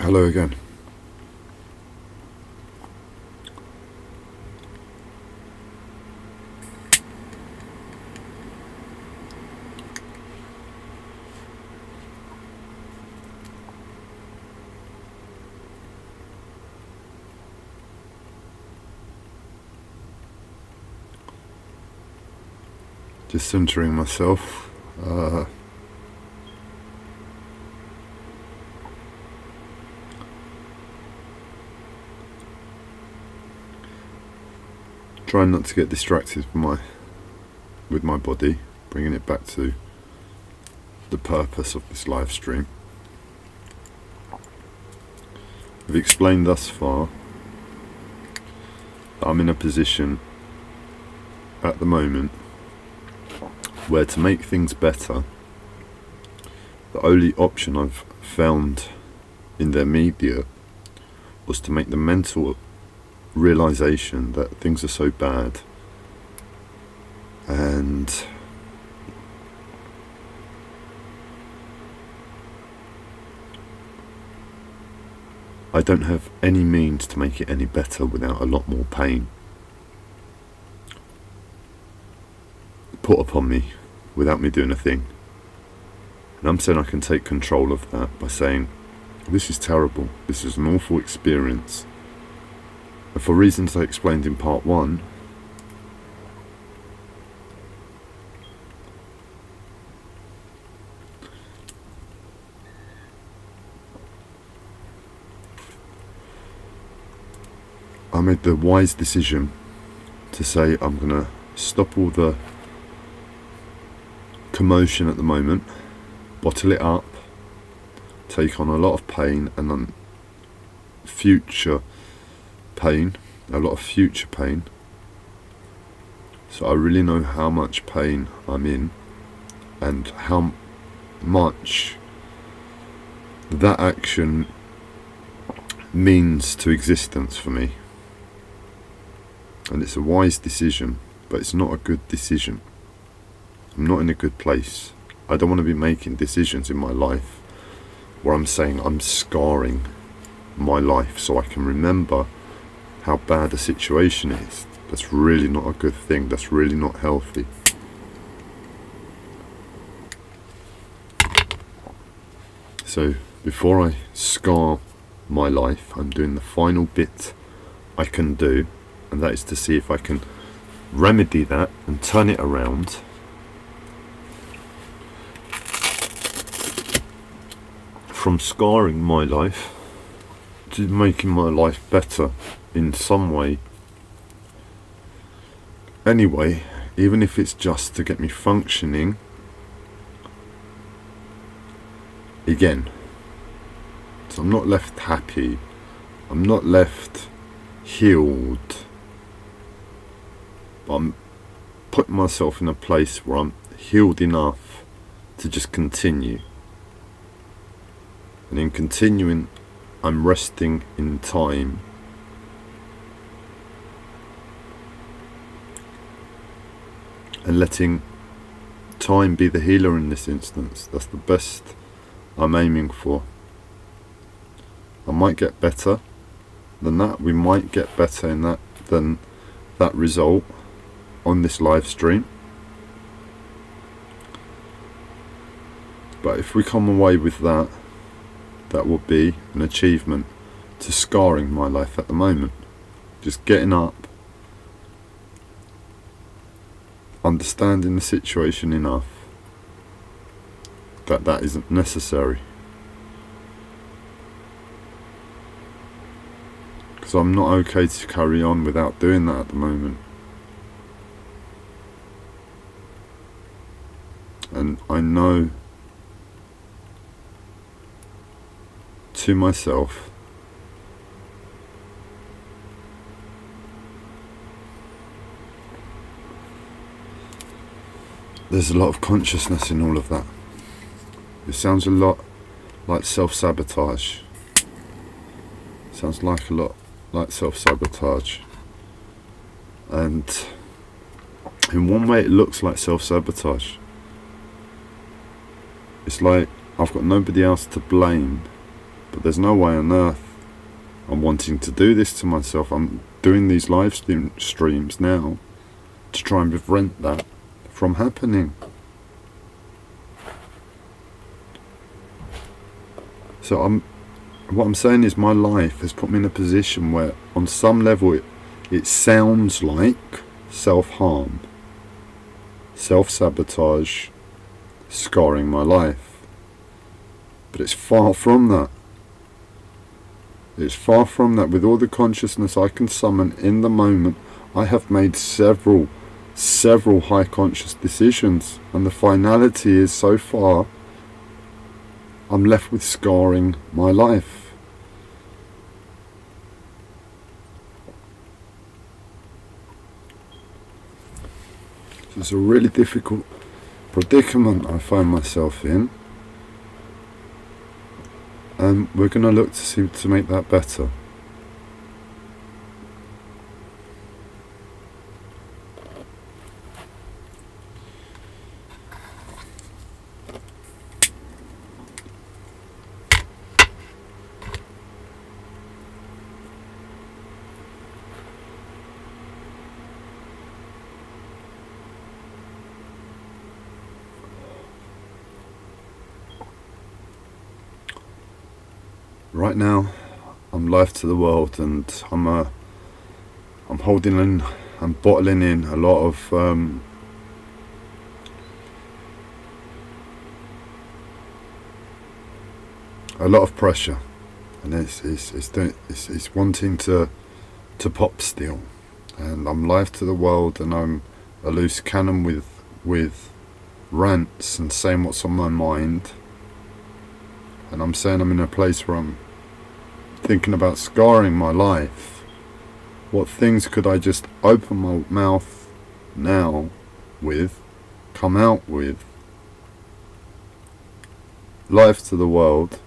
Hello again. Just centering myself. Trying not to get distracted with my body, bringing it back to the purpose of this live stream. I've explained thus far that I'm in a position at the moment where, to make things better, the only option I've found in their media was to make the mental realization that things are so bad and I don't have any means to make it any better without a lot more pain put upon me without me doing a thing. And I'm saying I can take control of that by saying, this is terrible, this is an awful experience, and for reasons I explained in part 1, I made the wise decision to say I'm going to stop all the commotion at the moment, bottle it up, take on a lot of pain and then future pain, a lot of future pain, so I really know how much pain I'm in and how much that action means to existence for me. And it's a wise decision, but it's not a good decision. I'm not in a good place. I don't want to be making decisions in my life where I'm saying I'm scarring my life so I can remember how bad a situation is. That's really not a good thing. That's really not healthy. So before I scar my life, I'm doing the final bit I can do, and that is to see if I can remedy that and turn it around from scarring my life to making my life better in some way. Anyway, even if it's just to get me functioning again. So I'm not left happy, I'm not left healed, but I'm putting myself in a place where I'm healed enough to just continue. And in continuing, I'm resting in time. And letting time be the healer in this instance. That's the best I'm aiming for. I might get better than that. We might get better in that than that result on this live stream. But if we come away with that, that will be an achievement to scarring my life at the moment. Just getting up, understanding the situation enough that that isn't necessary. Because I'm not okay to carry on without doing that at the moment. And I know to myself there's a lot of consciousness in all of that. It sounds a lot like self-sabotage. Sounds like a lot like self-sabotage. And in one way it looks like self-sabotage. It's like I've got nobody else to blame But there's no way on earth I'm wanting to do this to myself. I'm doing these live streams now to try and prevent that from happening. So what I'm saying is my life has put me in a position where on some level it sounds like self-harm, self-sabotage, scarring my life. But it's far from that. It's far from that. With all the consciousness I can summon in the moment, I have made several high conscious decisions, and the finality is, so far, I'm left with scarring my life. So it's a really difficult predicament I find myself in, and we're going to look to make that better. Right now, I'm live to the world, and I'm holding in, I'm bottling in a lot of pressure, and it's wanting to pop still. And I'm live to the world, and I'm a loose cannon with rants and saying what's on my mind. And I'm saying I'm in a place where I'm thinking about scarring my life. What things could I just open my mouth now with, come out with, live to the world,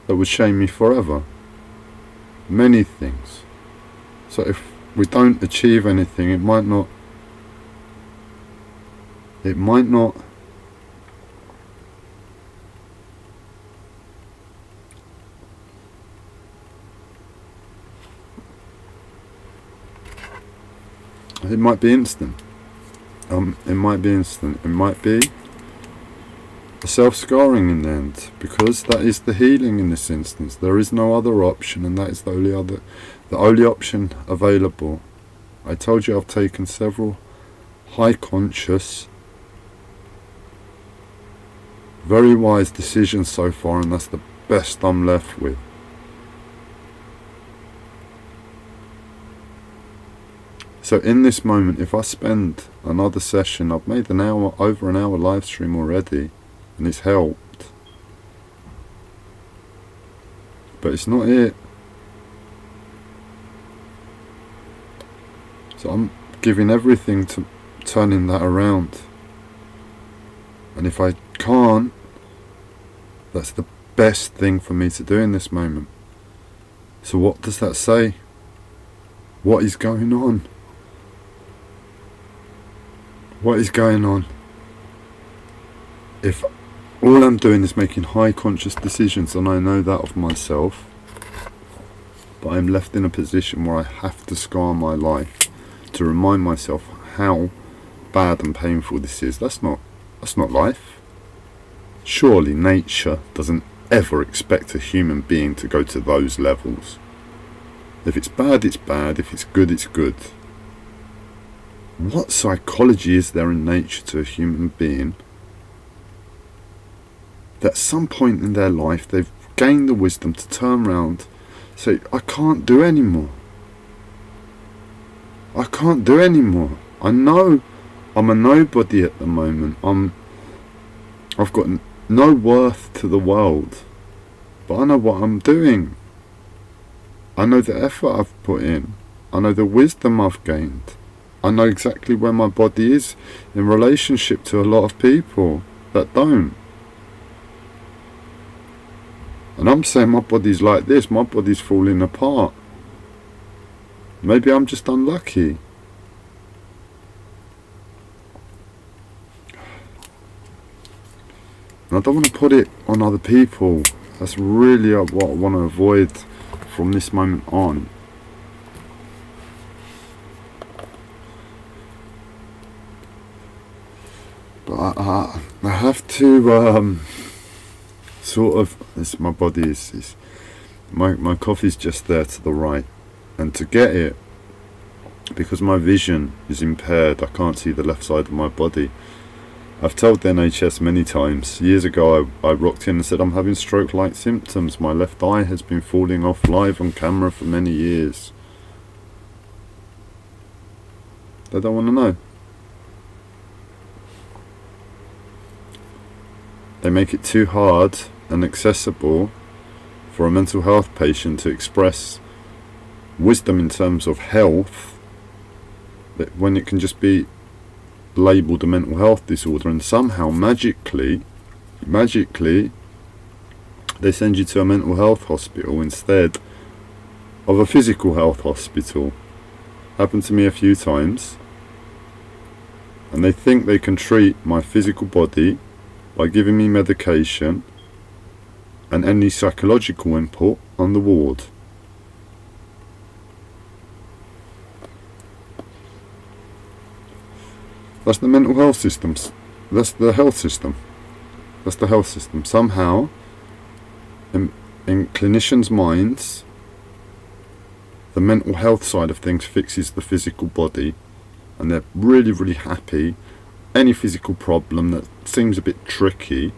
that would shame me forever? Many things. So if we don't achieve anything, it might not it might be instant. It might be instant. It might be a self-scarring in the end, because that is the healing in this instance. There is no other option, and that is the only option available. I told you I've taken several high conscious, very wise decisions so far, and that's the best I'm left with. So in this moment, if I spend another session, I've made over an hour live stream already, and it's helped. But it's not it. So I'm giving everything to turning that around. And if I can't, that's the best thing for me to do in this moment. So what does that say? What is going on? What is going on? If all I'm doing is making high conscious decisions, and I know that of myself, but I'm left in a position where I have to scar my life to remind myself how bad and painful this is. That's not life. Surely nature doesn't ever expect a human being to go to those levels. If it's bad, it's bad. If it's good, it's good. What psychology is there in nature to a human being that at some point in their life they've gained the wisdom to turn around, say, I can't do anymore. I can't do anymore. I know I'm a nobody at the moment. I've got no worth to the world, but I know what I'm doing. I know the effort I've put in. I know the wisdom I've gained. I know exactly where my body is in relationship to a lot of people that don't. And I'm saying my body's like this, my body's falling apart. Maybe I'm just unlucky. And I don't want to put it on other people. That's really what I want to avoid from this moment on. But I have to sort of, my body is my coffee's just there to the right, and to get it, because my vision is impaired, I can't see the left side of my body. I've told the NHS many times. Years ago I rocked in and said I'm having stroke-like symptoms. My left eye has been falling off live on camera for many years. They don't want to know. They make it too hard and accessible for a mental health patient to express wisdom in terms of health, that when it can just be labelled a mental health disorder, and somehow magically they send you to a mental health hospital instead of a physical health hospital. Happened to me a few times, and they think they can treat my physical body by giving me medication and any psychological input on the ward. That's the mental health systems. That's the health system. That's the health system. Somehow, in clinicians' minds, the mental health side of things fixes the physical body, and they're really, really happy. Any physical problem that seems a bit tricky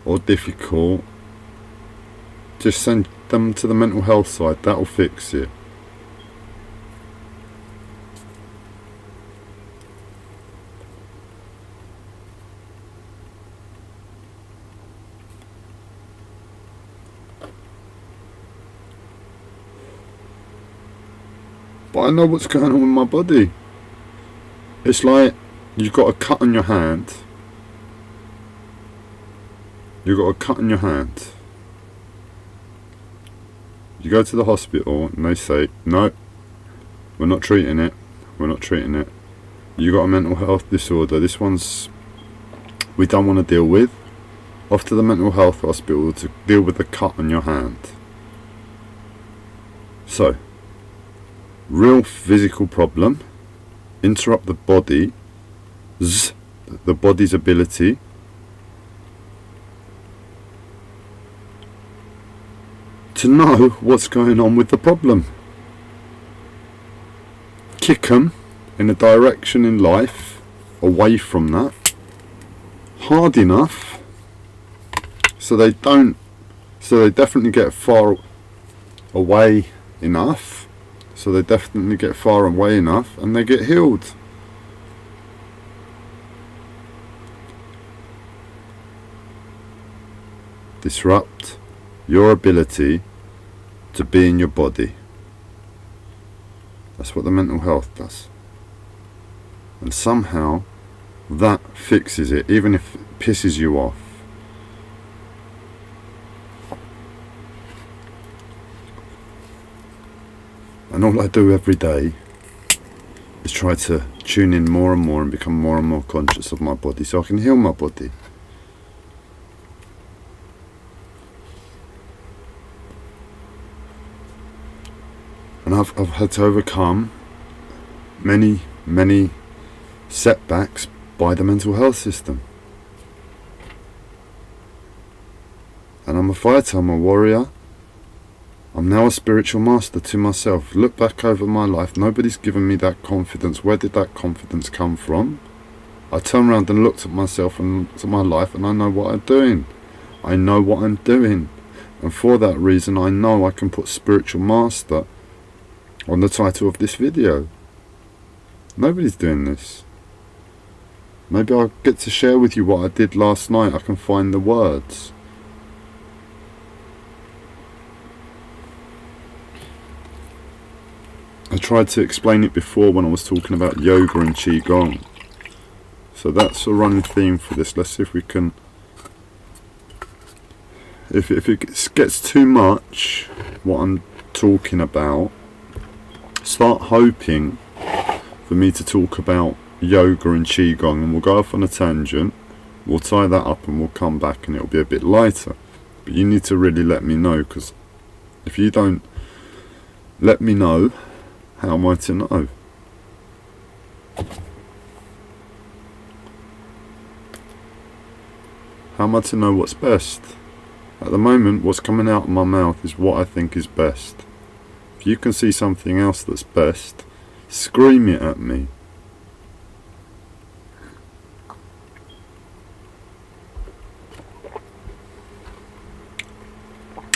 or difficult, just send them to the mental health side. That'll fix it. But I know what's going on with my body. It's like you've got a cut on your hand. You've got a cut on your hand. You go to the hospital and they say, no, we're not treating it. We're not treating it. You got a mental health disorder. This one's we don't want to deal with. Off to the mental health hospital to deal with the cut on your hand. So, real physical problem, interrupt the body's ability to know what's going on with the problem. Kick them in a direction in life away from that, hard enough so they definitely get far away enough. So they definitely get far away enough and they get healed. Disrupt your ability to be in your body. That's what the mental health does. And somehow that fixes it, even if it pisses you off. And all I do every day is try to tune in more and more and become more and more conscious of my body so I can heal my body. And I've had to overcome many setbacks by the mental health system. And I'm a fighter, I'm a warrior. I'm now a spiritual master to myself. Look back over my life, nobody's given me that confidence. Where did that confidence come from? I turned around and looked at myself and looked at my life, and I know what I'm doing. I know what I'm doing. And for that reason, I know I can put spiritual master on the title of this video. Nobody's doing this. Maybe I'll get to share with you what I did last night. I can find the words. I tried to explain it before when I was talking about yoga and qigong. So that's a running theme for this. Let's see if we can... If it gets too much, what I'm talking about, start hoping for me to talk about yoga and qigong, and we'll go off on a tangent we'll tie that up and we'll come back and it'll be a bit lighter. But you need to really let me know, because if you don't let me know, how am I to know? How am I to know what's best? At the moment, what's coming out of my mouth is what I think is best. If you can see something else that's best, scream it at me.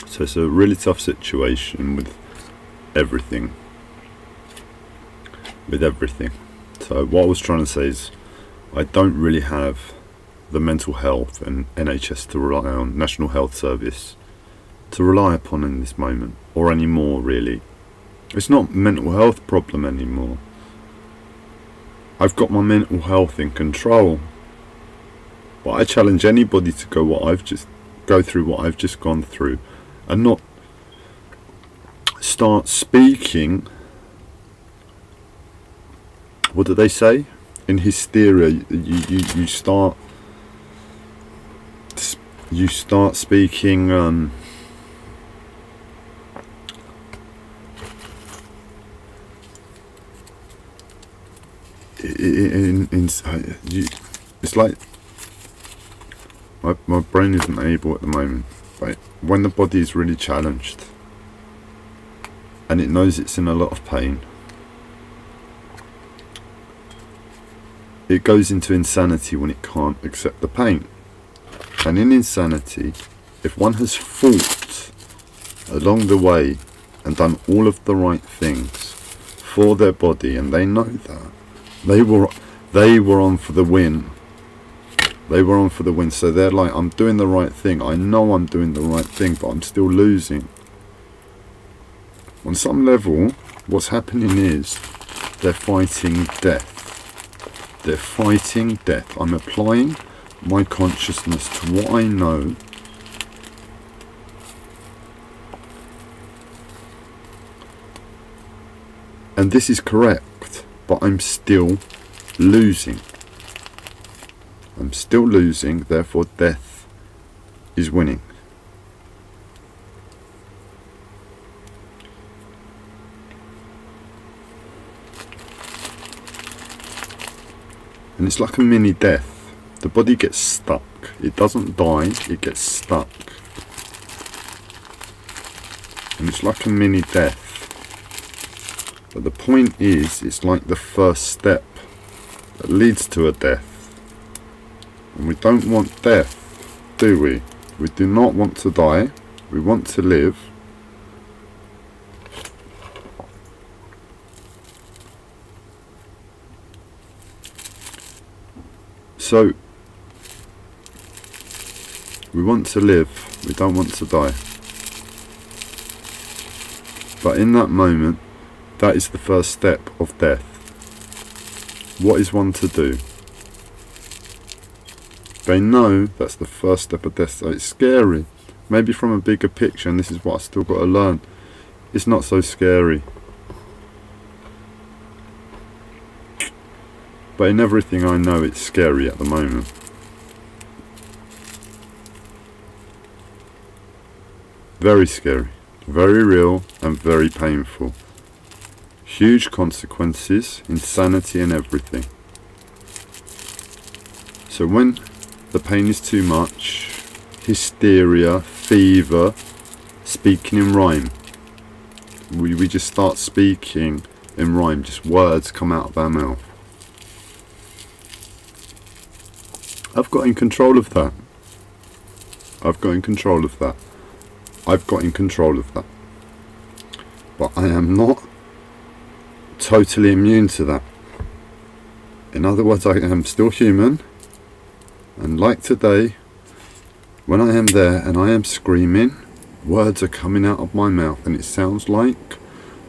So it's a really tough situation with everything. So what I was trying to say is, I don't really have the mental health and NHS to rely on, National Health Service, to rely upon in this moment, or anymore really. It's not a mental health problem anymore. I've got my mental health in control. But I challenge anybody to go through what I've just gone through, and not start speaking, what do they say? In hysteria, you start speaking it's like my brain isn't able at the moment, right? When the body is really challenged and it knows it's in a lot of pain, it goes into insanity when it can't accept the pain. And in insanity, if one has fought along the way and done all of the right things for their body, and they know that, they were on for the win. They were on for the win, so they're like, I'm doing the right thing. I know I'm doing the right thing, but I'm still losing. On some level, what's happening is they're fighting death. They're fighting death. I'm applying my consciousness to what I know, and this is correct, but I'm still losing. I'm still losing, therefore death is winning. And it's like a mini death. The body gets stuck. It doesn't die, it gets stuck. And it's like a mini death. But the point is, it's like the first step that leads to a death. And we don't want death, do we? We do not want to die. We want to live. So, we want to live, we don't want to die. But in that moment, that is the first step of death. What is one to do? They know that's the first step of death, so it's scary. Maybe from a bigger picture, and this is what I've still got to learn, it's not so scary. But in everything I know, it's scary at the moment. Very scary, very real, and very painful. Huge consequences, insanity and everything. So when the pain is too much, hysteria, fever, speaking in rhyme. We just start speaking in rhyme, just words come out of our mouth. I've got in control of that. I've got in control of that. I've got in control of that. But I am not totally immune to that. In other words, I am still human. And like today, when I am there and I am screaming, words are coming out of my mouth and it sounds like,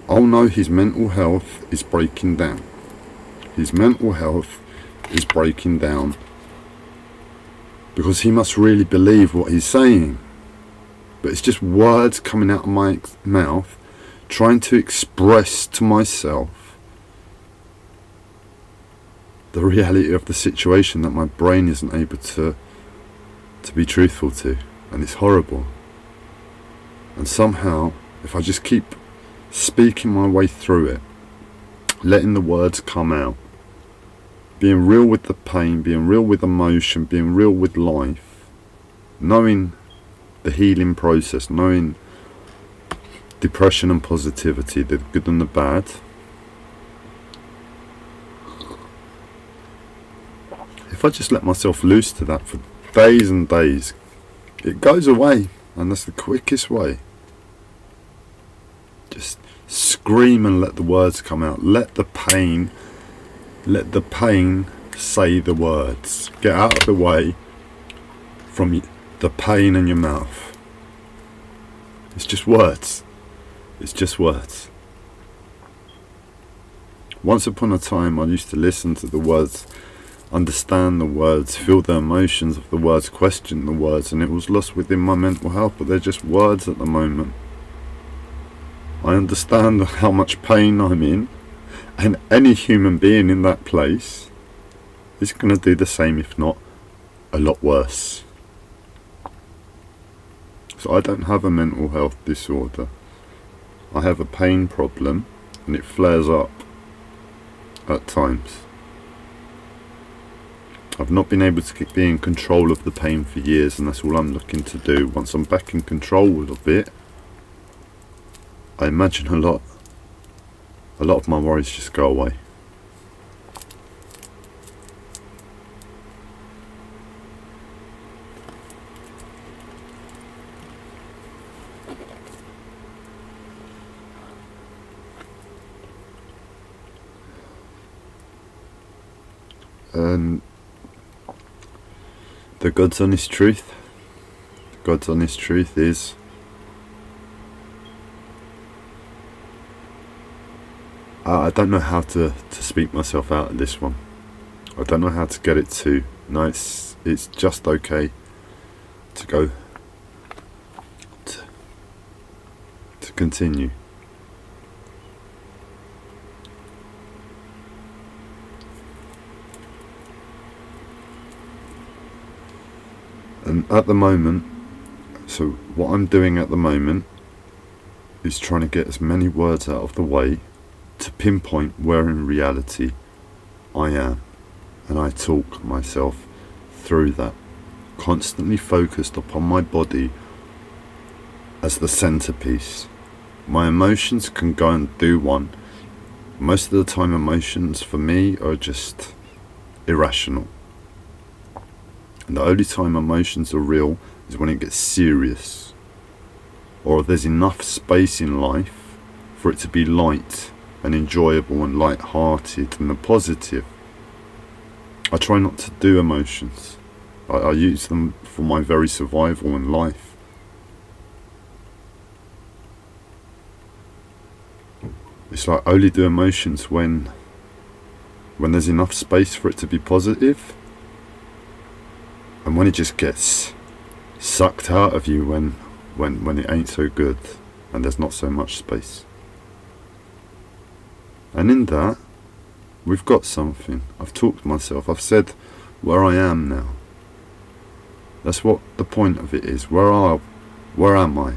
oh no, his mental health is breaking down. His mental health is breaking down. Because he must really believe what he's saying. But it's just words coming out of my mouth, trying to express to myself the reality of the situation that my brain isn't able to to be truthful to, and it's horrible. And somehow, if I just keep speaking my way through it, letting the words come out, being real with the pain, being real with emotion, being real with life, knowing the healing process, knowing depression and positivity, the good and the bad, if I just let myself loose to that for days and days, it goes away, and that's the quickest way. Just scream and let the words come out. Let the pain say the words. Get out of the way from the pain in your mouth. It's just words. It's just words. Once upon a time, I used to listen to the words, understand the words, feel the emotions of the words, question the words, and it was lost within my mental health, but they're just words at the moment. I understand how much pain I'm in, and any human being in that place is going to do the same, if not a lot worse. So I don't have a mental health disorder. I have a pain problem, and it flares up at times. I've not been able to be in control of the pain for years, and that's all I'm looking to do. Once I'm back in control of it, I imagine a lot of my worries just go away. And the God's honest truth is, I don't know how to speak myself out of this one. I don't know how to get it to, no, it's just okay to go, to continue. And at the moment, so what I'm doing at the moment is trying to get as many words out of the way to pinpoint where in reality I am, and I talk myself through that, constantly focused upon my body as the centerpiece. My emotions can go and do one. Most of the time emotions for me are just irrational, and the only time emotions are real is when it gets serious, or there's enough space in life for it to be light and enjoyable and light-hearted and the positive. I try not to do emotions. I use them for my very survival in life. It's like only do emotions when there's enough space for it to be positive, and when it just gets sucked out of you when it ain't so good and there's not so much space. And in that, we've got something. I've talked to myself. I've said where I am now. That's what the point of it is. Where am I?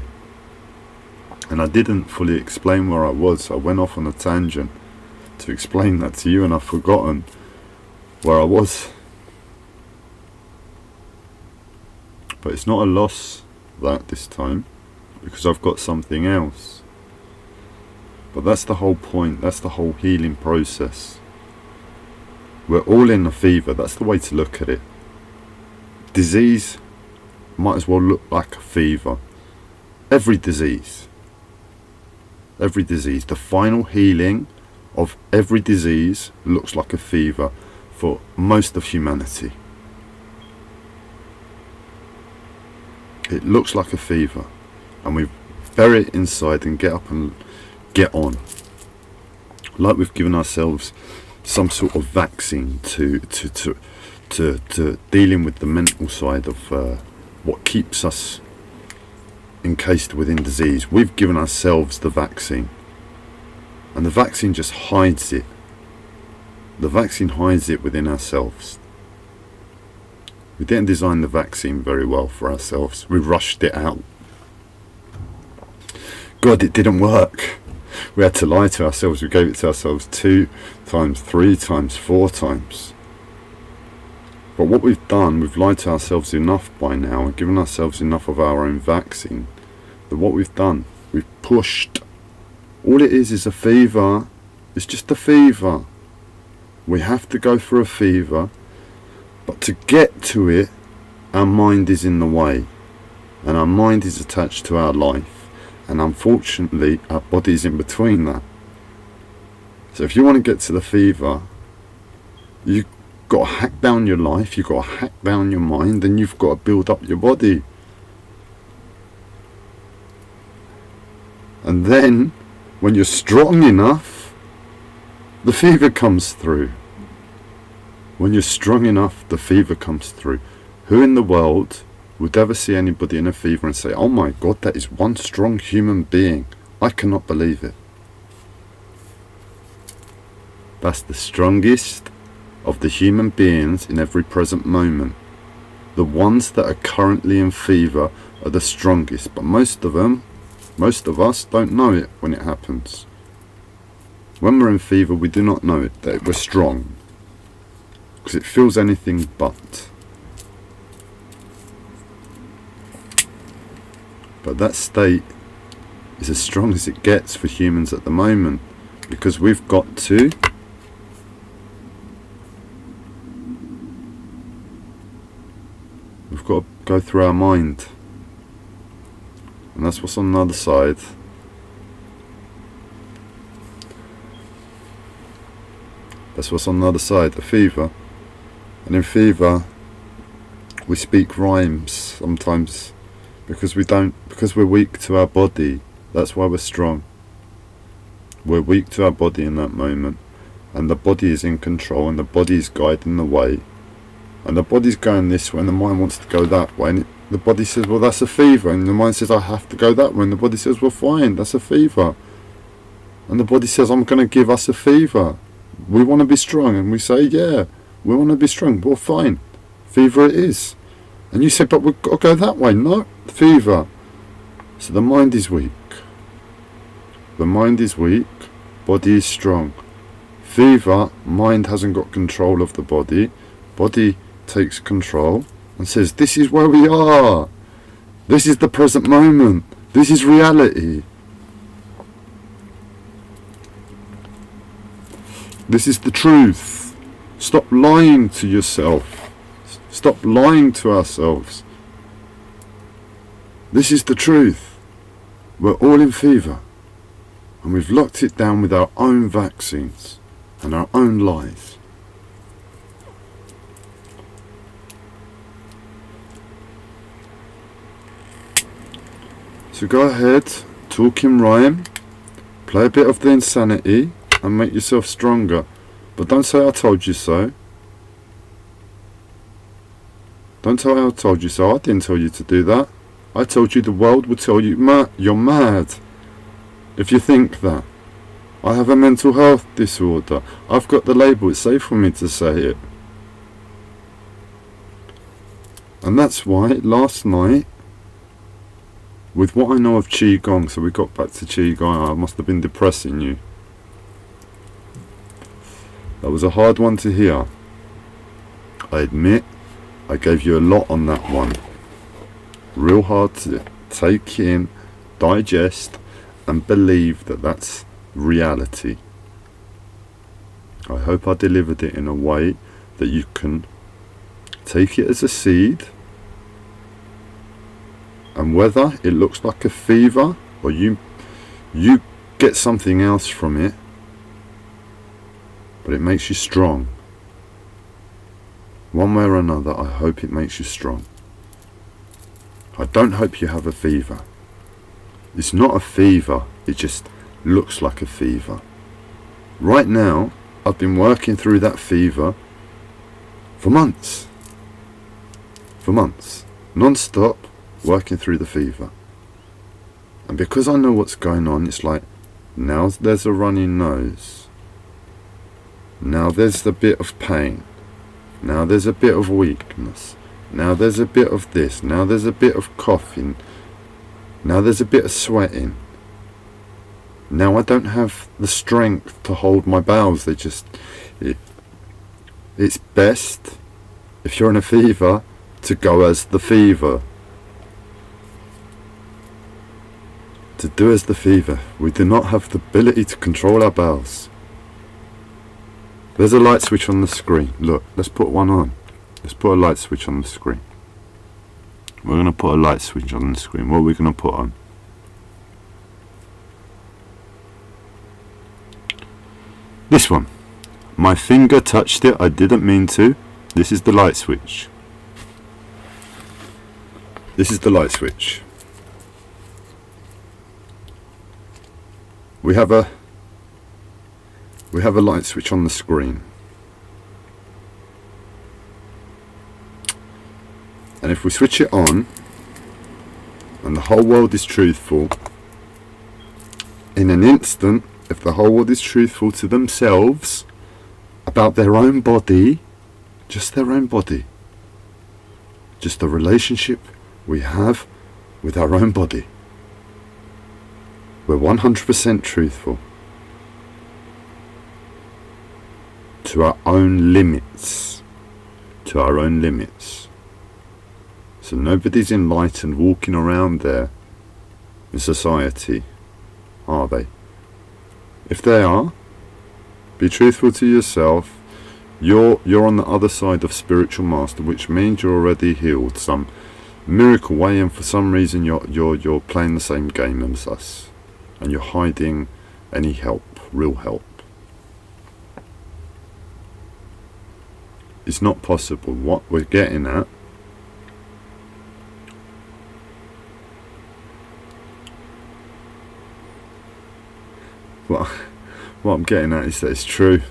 And I didn't fully explain where I was. I went off on a tangent to explain that to you, and I've forgotten where I was. But it's not a loss, that, this time, because I've got something else. But that's the whole point. That's the whole healing process. We're all in a fever. That's the way to look at it. Disease might as well look like a fever. Every disease, the final healing of every disease looks like a fever for most of humanity. It looks like a fever, and we bury it inside and get up and get on, like we've given ourselves some sort of vaccine to dealing with the mental side of what keeps us encased within disease. We've given ourselves the vaccine, and the vaccine just hides it. The vaccine hides it within ourselves. We didn't design the vaccine very well for ourselves. We rushed it out. God, it didn't work. We had to lie to ourselves. We gave it to ourselves 2 times, 3 times, 4 times. But what we've done, we've lied to ourselves enough by now and given ourselves enough of our own vaccine that what we've done, we've pushed. All it is a fever. It's just a fever. We have to go for a fever, but to get to it, our mind is in the way, and our mind is attached to our life, and unfortunately our body is in between that. So if you want to get to the fever, you've got to hack down your life, you've got to hack down your mind, and you've got to build up your body. And then, when you're strong enough, the fever comes through. When you're strong enough, the fever comes through. Who in the world would ever see anybody in a fever and say, oh my God, that is one strong human being. I cannot believe it. That's the strongest of the human beings in every present moment. The ones that are currently in fever are the strongest, but most of us don't know it when it happens. When we're in fever, we do not know it, that we're strong, because it feels anything but. But that state is as strong as it gets for humans at the moment, because we've got to go through our mind, and that's what's on the other side. That's what's on the other side, the fever. And in fever, we speak rhymes sometimes because we're weak to our body. That's why we're strong. We're weak to our body in that moment, and the body is in control, and the body is guiding the way, and the body's going this way, and the mind wants to go that way, and the body says, well, that's a fever, and the mind says, I have to go that way, and the body says, well, fine, that's a fever, and the body says, I'm going to give us a fever. We want to be strong, and we say, yeah, we want to be strong. Well, fine, fever it is. And you say, but we've got to go that way. No, fever. So the mind is weak. The mind is weak, body is strong. Fever, mind hasn't got control of the body. Body takes control and says, this is where we are. This is the present moment. This is reality. This is the truth. Stop lying to yourself. Stop lying to ourselves. This is the truth. We're all in fever, and we've locked it down with our own vaccines and our own lies. So go ahead, talk in rhyme, play a bit of the insanity, and make yourself stronger. But don't say I told you so. Don't say I told you so. I didn't tell you to do that. I told you the world would tell you you're mad if you think that. I have a mental health disorder. I've got the label. It's safe for me to say it. And that's why last night, with what I know of Qigong, so we got back to Qigong, I must have been depressing you. That was a hard one to hear. I admit, I gave you a lot on that one. Real hard to take in, digest, and believe that that's reality. I hope I delivered it in a way that you can take it as a seed, and whether it looks like a fever or you get something else from it, but it makes you strong. One way or another, I hope it makes you strong. I don't hope you have a fever. It's not a fever, it just looks like a fever. Right now, I've been working through that fever for months. For months. Non-stop, working through the fever. And because I know what's going on, it's like, now there's a runny nose. Now there's a bit of pain. Now there's a bit of weakness. Now there's a bit of this. Now there's a bit of coughing. Now there's a bit of sweating. Now I don't have the strength to hold my bowels. It's best, if you're in a fever, to go as the fever. To do as the fever. We do not have the ability to control our bowels. There's a light switch on the screen. Look, let's put one on. Let's put a light switch on the screen. We're going to put a light switch on the screen. What are we going to put on? This one. My finger touched it. I didn't mean to. This is the light switch. This is the light switch. We have a light switch on the screen. And if we switch it on, and the whole world is truthful, in an instant, if the whole world is truthful to themselves about their own body, just their own body, just the relationship we have with our own body, we're 100% truthful to our own limits, to our own limits. So nobody's enlightened walking around there in society, are they? If they are, be truthful to yourself. You're on the other side of spiritual master, which means you're already healed some miracle way, and for some reason you're playing the same game as us, and you're hiding any help, real help. It's not possible. What we're getting at what I'm getting at is that it's true.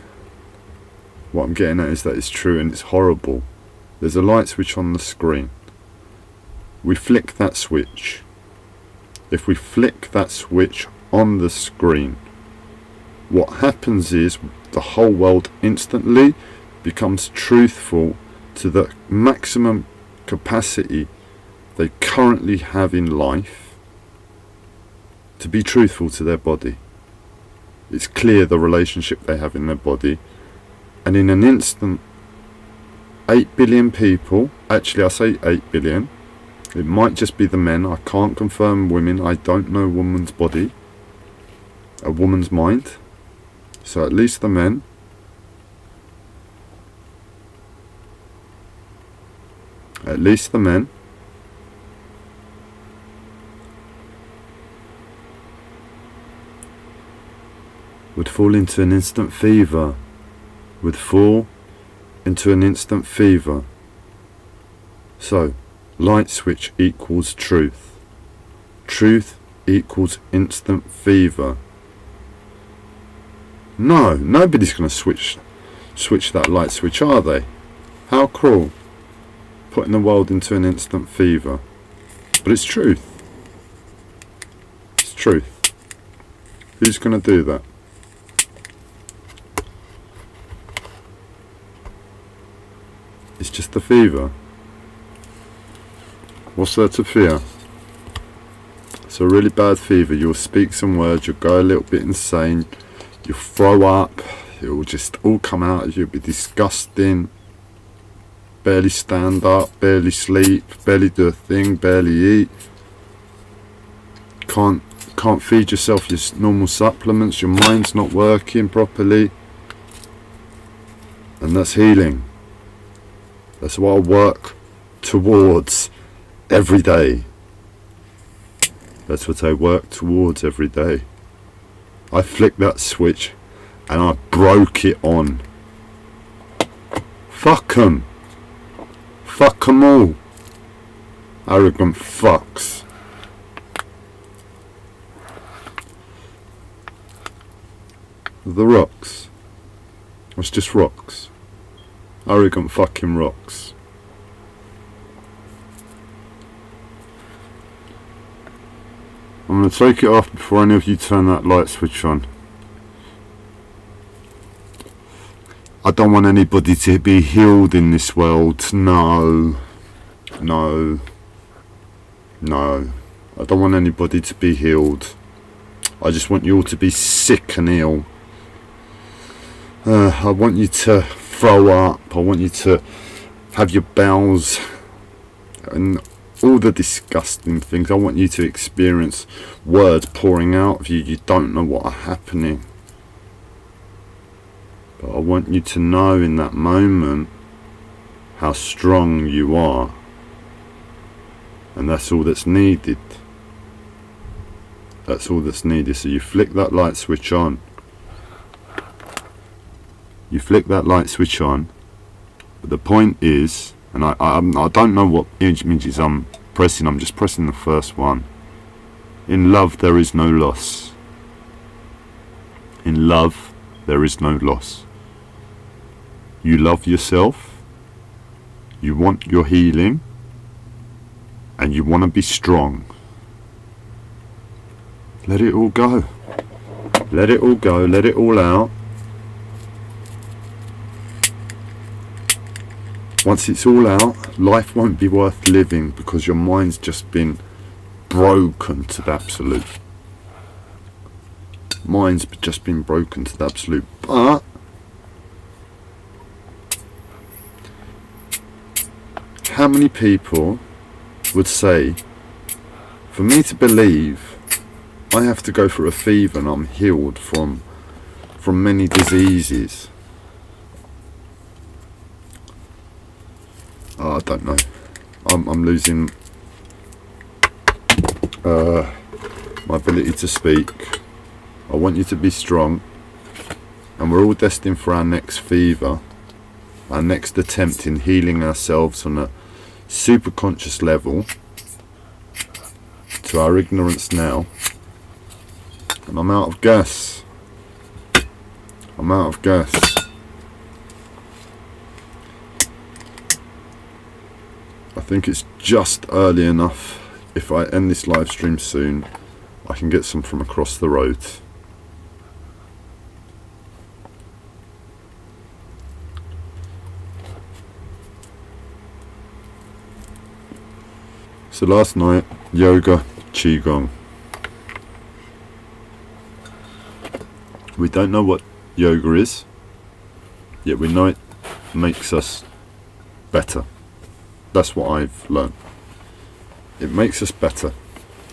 What I'm getting at is that it's true, and it's horrible. There's a light switch on the screen. We flick that switch. If we flick that switch on the screen, what happens is the whole world instantly becomes truthful to the maximum capacity they currently have in life to be truthful to their body. It's clear the relationship they have in their body, and in an instant 8 billion people, actually I say 8 billion, it might just be the men, I can't confirm women, I don't know a woman's body, a woman's mind, so at least the men, would fall into an instant fever, So, light switch equals truth. Truth equals instant fever. No, nobody's going to switch that light switch, are they? How cruel. Putting the world into an instant fever. But it's truth. It's truth. Who's going to do that? It's just the fever. What's there to fear? It's a really bad fever. You'll speak some words, you'll go a little bit insane, you'll throw up, it will just all come out of you, it'll be disgusting. Barely stand up, barely sleep, barely do a thing, barely eat. Can't feed yourself your normal supplements, your mind's not working properly. And that's healing. That's what I work towards every day. That's what I work towards every day. I flicked that switch and I broke it on. Fuck 'em. Fuck 'em all. Arrogant fucks. The rocks. It's just rocks. Arrogant fucking rocks. I'm going to take it off before any of you turn that light switch on. I don't want anybody to be healed in this world, no. No. I don't want anybody to be healed. I just want you all to be sick and ill. I want you to throw up. I want you to have your bowels and all the disgusting things. I want you to experience words pouring out of you. You don't know what are happening. But I want you to know in that moment how strong you are. And that's all that's needed. That's all that's needed. So you flick that light switch on. You flick that light switch on. But the point is, and I don't know what images I'm pressing. I'm just pressing the first one. In love, there is no loss. In love, there is no loss. You love yourself. You want your healing. And you want to be strong. Let it all go. Let it all go. Let it all out. Once it's all out, life won't be worth living because your mind's just been broken to the absolute. Mind's just been broken to the absolute. But how many people would say, for me to believe, I have to go through a fever and I'm healed from many diseases? I don't know. I'm losing my ability to speak. I want you to be strong, and we're all destined for our next fever, our next attempt in healing ourselves on a super conscious level to our ignorance now. And I'm out of gas. I'm out of gas. I think it's just early enough. If I end this live stream soon, I can get some from across the road. So last night, yoga, qigong. We don't know what yoga is, yet we know it makes us better. That's what I've learned. It makes us better.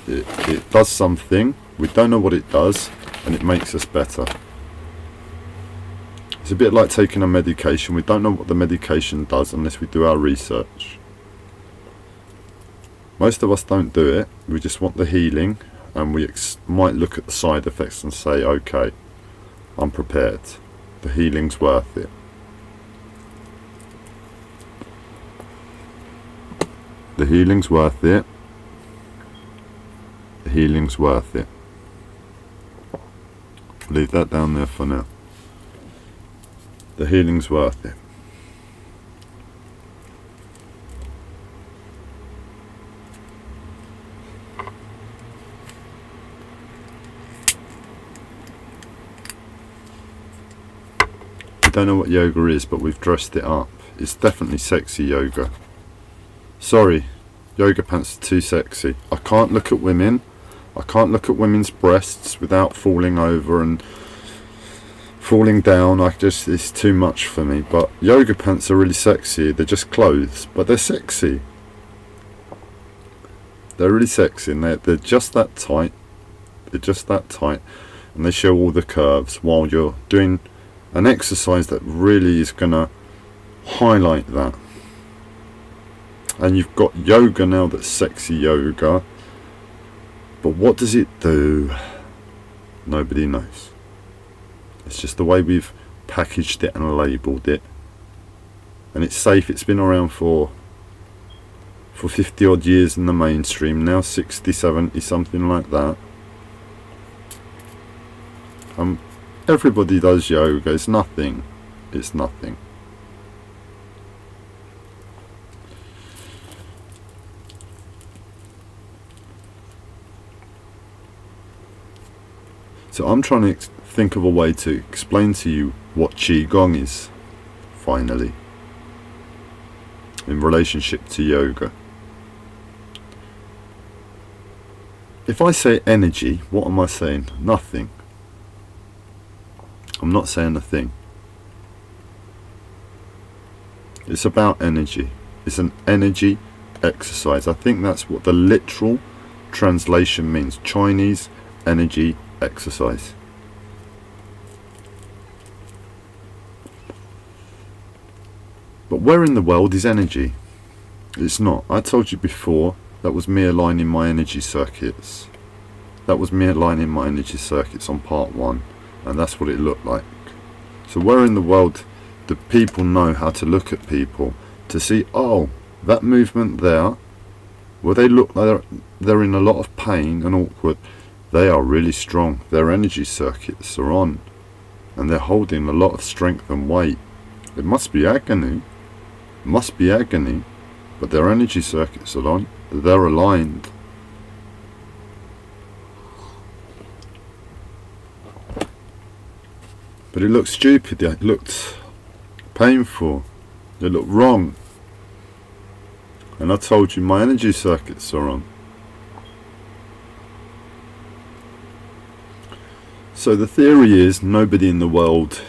It does something, we don't know what it does, and it makes us better. It's a bit like taking a medication. We don't know what the medication does unless we do our research. Most of us don't do it. We just want the healing, and we might look at the side effects and say, okay, I'm prepared. The healing's worth it. The healing's worth it. The healing's worth it. Leave that down there for now. The healing's worth it. We don't know what yoga is, but we've dressed it up. It's definitely sexy yoga. Sorry, yoga pants are too sexy. I can't look at women. I can't look at women's breasts without falling over and falling down. It's too much for me. But yoga pants are really sexy. They're just clothes, but they're sexy. They're really sexy, and they're just that tight. They're just that tight, and they show all the curves while you're doing an exercise that really is going to highlight that. And you've got yoga now that's sexy yoga, but what does it do? Nobody knows. It's just the way we've packaged it and labelled it, and it's safe. It's been around for 50 odd years in the mainstream, now 60, 70, something like that. Everybody does yoga. It's nothing. It's nothing. So I'm trying to think of a way to explain to you what qigong is, finally, in relationship to yoga. if I say energy, what am I saying? Nothing. I'm not saying a thing. It's about energy. It's an energy exercise. I think that's what the literal translation means. Chinese energy exercise. But where in the world is energy? It's not. I told you before, that was me aligning my energy circuits. That was me aligning my energy circuits on part 1, and that's what it looked like. So where in the world do people know how to look at people to see, oh, that movement there, well, they look like they're in a lot of pain and awkward. They are really strong. Their energy circuits are on, and they're holding a lot of strength and weight. It must be agony. It must be agony, but their energy circuits are on. They're aligned. But it looked stupid. It looked painful. It looked wrong. And I told you my energy circuits are on. So the theory is nobody in the world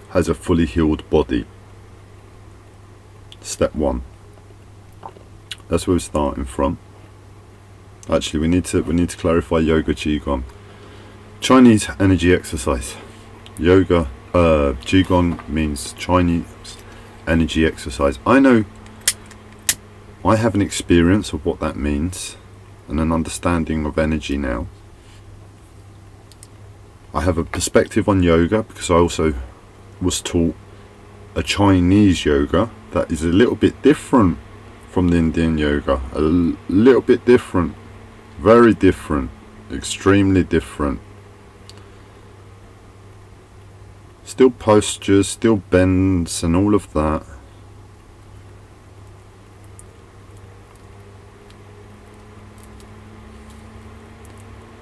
has a fully healed body. Step 1. That's where we're starting from. Actually, we need to clarify yoga qigong. Chinese energy exercise. Yoga, qigong means Chinese energy exercise. I know I have an experience of what that means and an understanding of energy now. I have a perspective on yoga because I also was taught a Chinese yoga that is a little bit different from the Indian yoga. A little bit different. Very different. Extremely different. Still postures, still bends and all of that.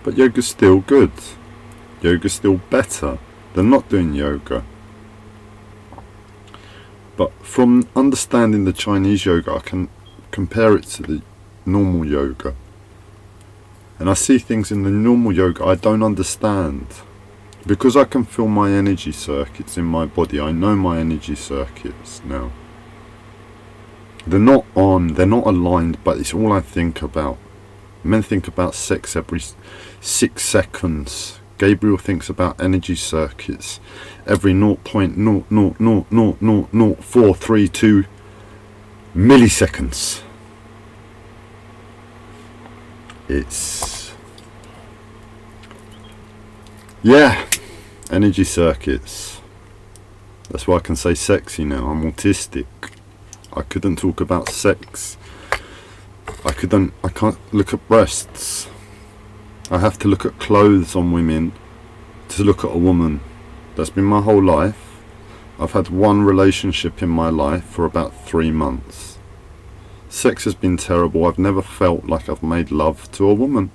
But yoga's still good. Yoga's still better than not doing yoga. But from understanding the Chinese yoga, I can compare it to the normal yoga. And I see things in the normal yoga I don't understand. Because I can feel my energy circuits in my body. I know my energy circuits now. They're not on, they're not aligned, but it's all I think about. Men think about sex every 6 seconds. Gabriel thinks about energy circuits every 0.0000432 milliseconds. It's... yeah, energy circuits. That's why I can say sexy now. I'm autistic. I couldn't talk about sex. I can't look at breasts. I have to look at clothes on women to look at a woman. That's been my whole life. I've had one relationship in my life for about 3 months. Sex has been terrible. I've never felt like I've made love to a woman.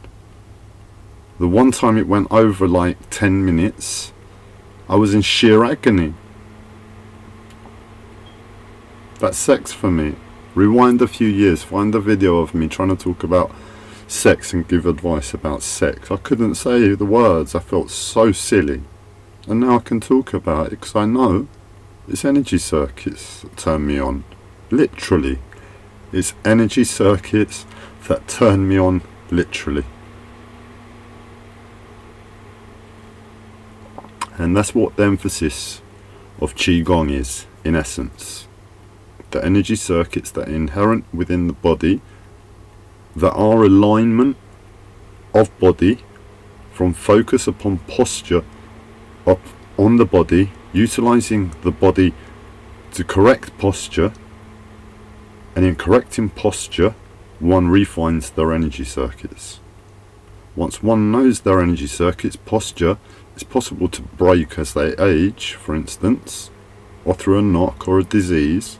The one time it went over like 10 minutes, I was in sheer agony. That's sex for me. Rewind a few years, find a video of me trying to talk about sex and give advice about sex. I couldn't say the words. I felt so silly. And now I can talk about it because I know it's energy circuits that turn me on. Literally. It's energy circuits that turn me on, literally. And that's what the emphasis of Qigong is, in essence. The energy circuits that are inherent within the body, that are alignment of body, from focus upon posture up on the body, utilizing the body to correct posture, and in correcting posture, one refines their energy circuits. Once one knows their energy circuits, posture is possible to break as they age, for instance, or through a knock or a disease.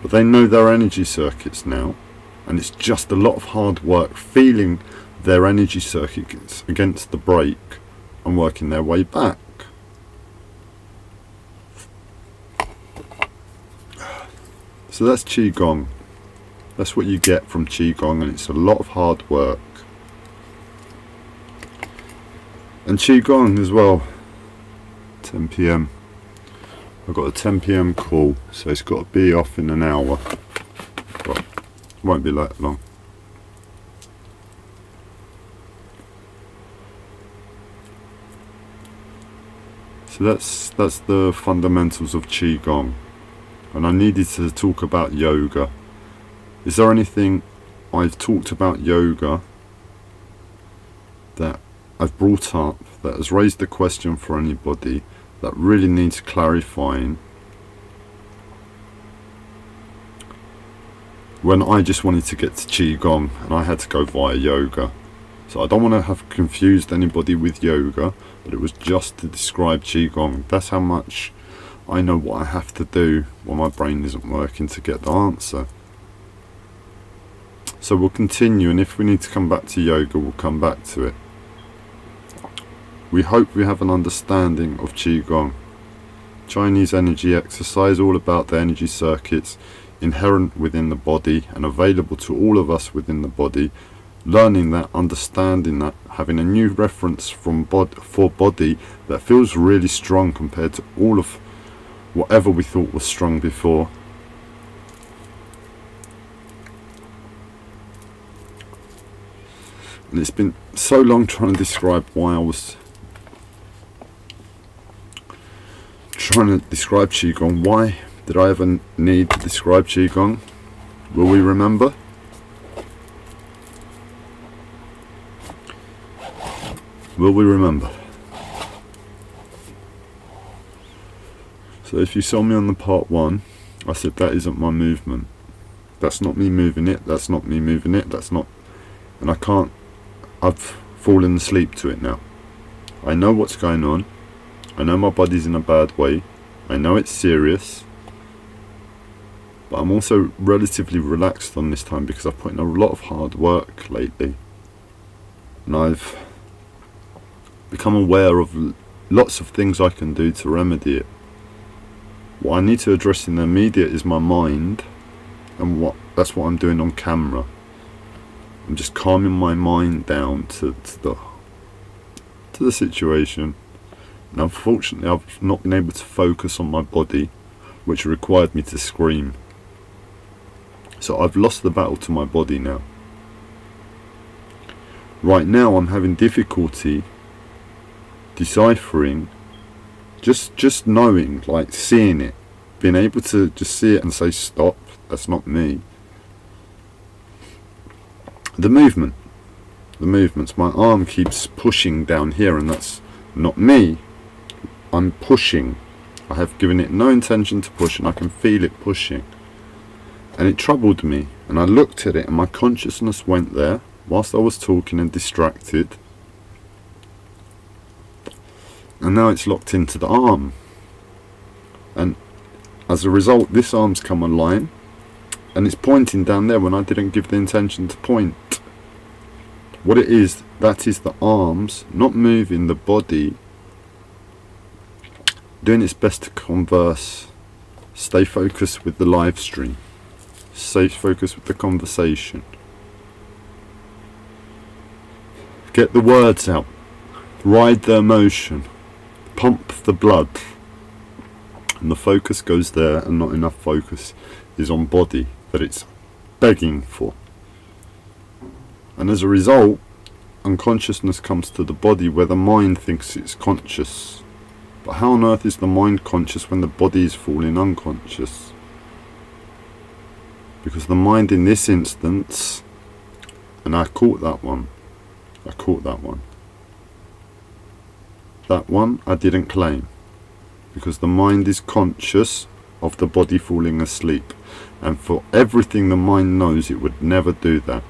But they know their energy circuits now, and it's just a lot of hard work feeling their energy circuits against the brake and working their way back. So that's Qigong. That's what you get from Qigong, and it's a lot of hard work. And Qigong as well, 10 p.m. I've got a 10 p.m. call, so it's got to be off in an hour. But it won't be that long. So that's the fundamentals of Qigong. And I needed to talk about yoga. Is there anything I've talked about yoga that I've brought up that has raised the question for anybody that really needs clarifying, when I just wanted to get to Qigong and I had to go via yoga? So I don't want to have confused anybody with yoga, but it was just to describe Qigong. That's how much I know what I have to do when my brain isn't working to get the answer. So we'll continue, and if we need to come back to yoga, we'll come back to it. We hope we have an understanding of Qigong. Chinese energy exercise, all about the energy circuits inherent within the body and available to all of us within the body. Learning that, understanding that, having a new reference for body that feels really strong compared to all of whatever we thought was strong before. And it's been so long trying to describe why I was trying to describe Qigong. Why did I ever need to describe Qigong? Will we remember? Will we remember? So if you saw me on the part 1, I said that isn't my movement. That's not me moving it. That's not me moving it. That's not... And I can't... I've fallen asleep to it now. I know what's going on. I know my body's in a bad way. I know it's serious. But I'm also relatively relaxed on this time because I've put in a lot of hard work lately. And I've become aware of lots of things I can do to remedy it. What I need to address in the immediate is my mind, and that's what I'm doing on camera. I'm just calming my mind down to the situation. And unfortunately I've not been able to focus on my body, which required me to scream. So I've lost the battle to my body now. Right now I'm having difficulty deciphering, just knowing, like seeing it, being able to just see it and say stop, that's not me. The movements, my arm keeps pushing down here and that's not me. I'm pushing. I have given it no intention to push and I can feel it pushing. And it troubled me, and I looked at it and my consciousness went there whilst I was talking and distracted. And now it's locked into the arm. And as a result, this arm's come online and it's pointing down there when I didn't give the intention to point. What it is, that is the arms not moving, the body doing its best to converse. Stay focused with the live stream. Stay focused with the conversation. Get the words out. Ride the emotion. Pump the blood. And the focus goes there, and not enough focus is on body that it's begging for. And as a result, unconsciousness comes to the body where the mind thinks it's conscious. But how on earth is the mind conscious when the body is falling unconscious? Because the mind in this instance, and I caught that one. That one I didn't claim. Because the mind is conscious of the body falling asleep. And for everything the mind knows, it would never do that.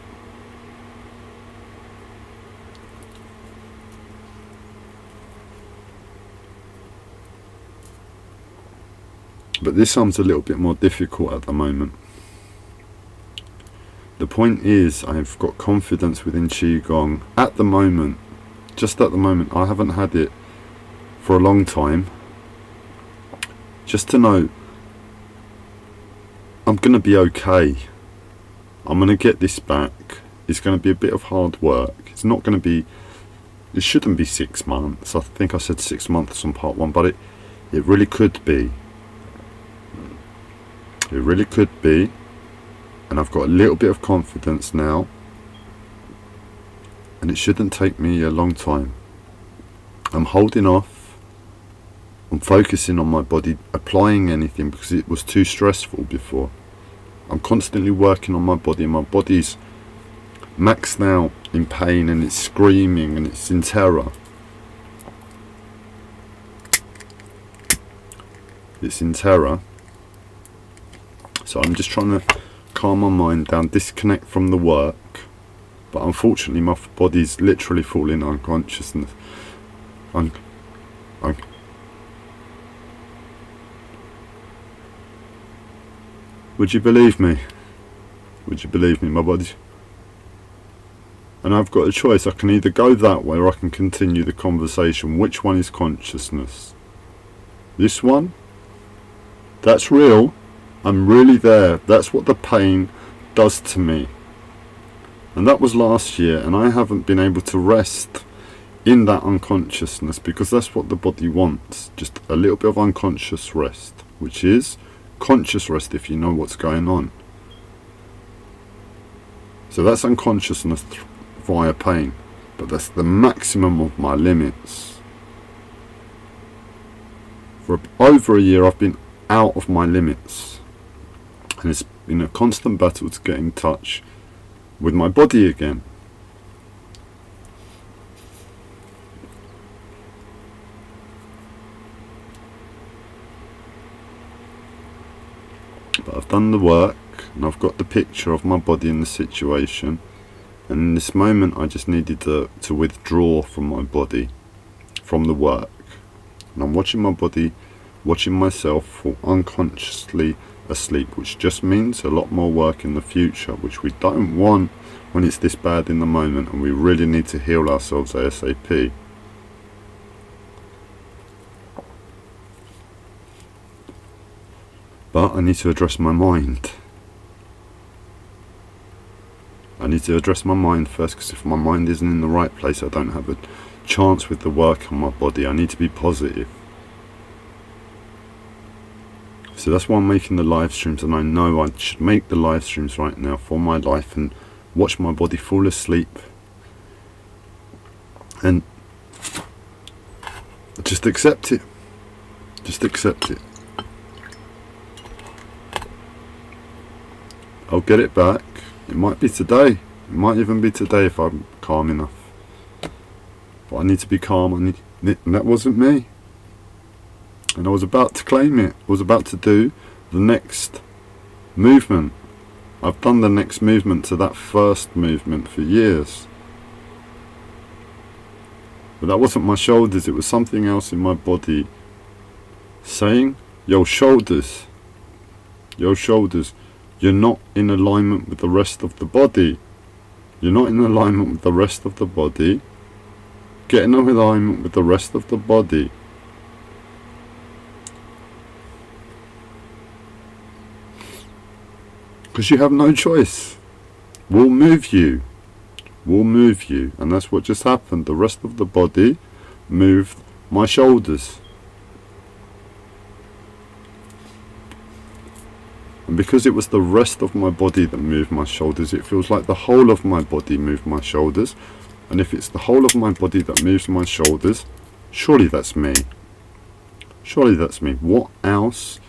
But this sounds a little bit more difficult at the moment. The point is, I've got confidence within Qigong at the moment. Just at the moment. I haven't had it for a long time. Just to know I'm going to be okay. I'm going to get this back. It's going to be a bit of hard work. It's not going to be, it shouldn't be 6 months. I think I said 6 months on part 1, but it really could be. It really could be. And I've got a little bit of confidence now. And it shouldn't take me a long time. I'm holding off. I'm focusing on my body, applying anything because it was too stressful before. I'm constantly working on my body, and my body's maxed out in pain, and it's screaming and it's in terror. It's in terror. So I'm just trying to calm my mind down, disconnect from the work. But unfortunately my body's literally falling unconsciousness. Would you believe me? Would you believe me, my body? And I've got a choice. I can either go that way or I can continue the conversation. Which one is consciousness? This one? That's real. I'm really there. That's what the pain does to me. And that was last year, and I haven't been able to rest in that unconsciousness because that's what the body wants. Just a little bit of unconscious rest, which is conscious rest if you know what's going on. So that's unconsciousness via pain, but that's the maximum of my limits. For over a year I've been out of my limits, and it's been a constant battle to get in touch with my body again. But I've done the work, and I've got the picture of my body in the situation, and in this moment I just needed to withdraw from my body, from the work. And I'm watching my body, watching myself fall unconsciously asleep, which just means a lot more work in the future, which we don't want when it's this bad in the moment, and we really need to heal ourselves ASAP. But I need to address my mind. I need to address my mind first, because if my mind isn't in the right place, I don't have a chance with the work on my body. I need to be positive. So that's why I'm making the live streams, and I know I should make the live streams right now for my life and watch my body fall asleep and just accept it. Just accept it. I'll get it back. It might be today. It might even be today if I'm calm enough. But I need to be calm. And that wasn't me. And I was about to claim it. I was about to do the next movement. I've done the next movement to that first movement for years. But that wasn't my shoulders. It was something else in my body saying, your shoulders, you're not in alignment with the rest of the body. You're not in alignment with the rest of the body. Get in alignment with the rest of the body. Because you have no choice. We'll move you. We'll move you. And that's what just happened. The rest of the body moved my shoulders. And because it was the rest of my body that moved my shoulders, it feels like the whole of my body moved my shoulders. And if it's the whole of my body that moves my shoulders, surely that's me. Surely that's me. What else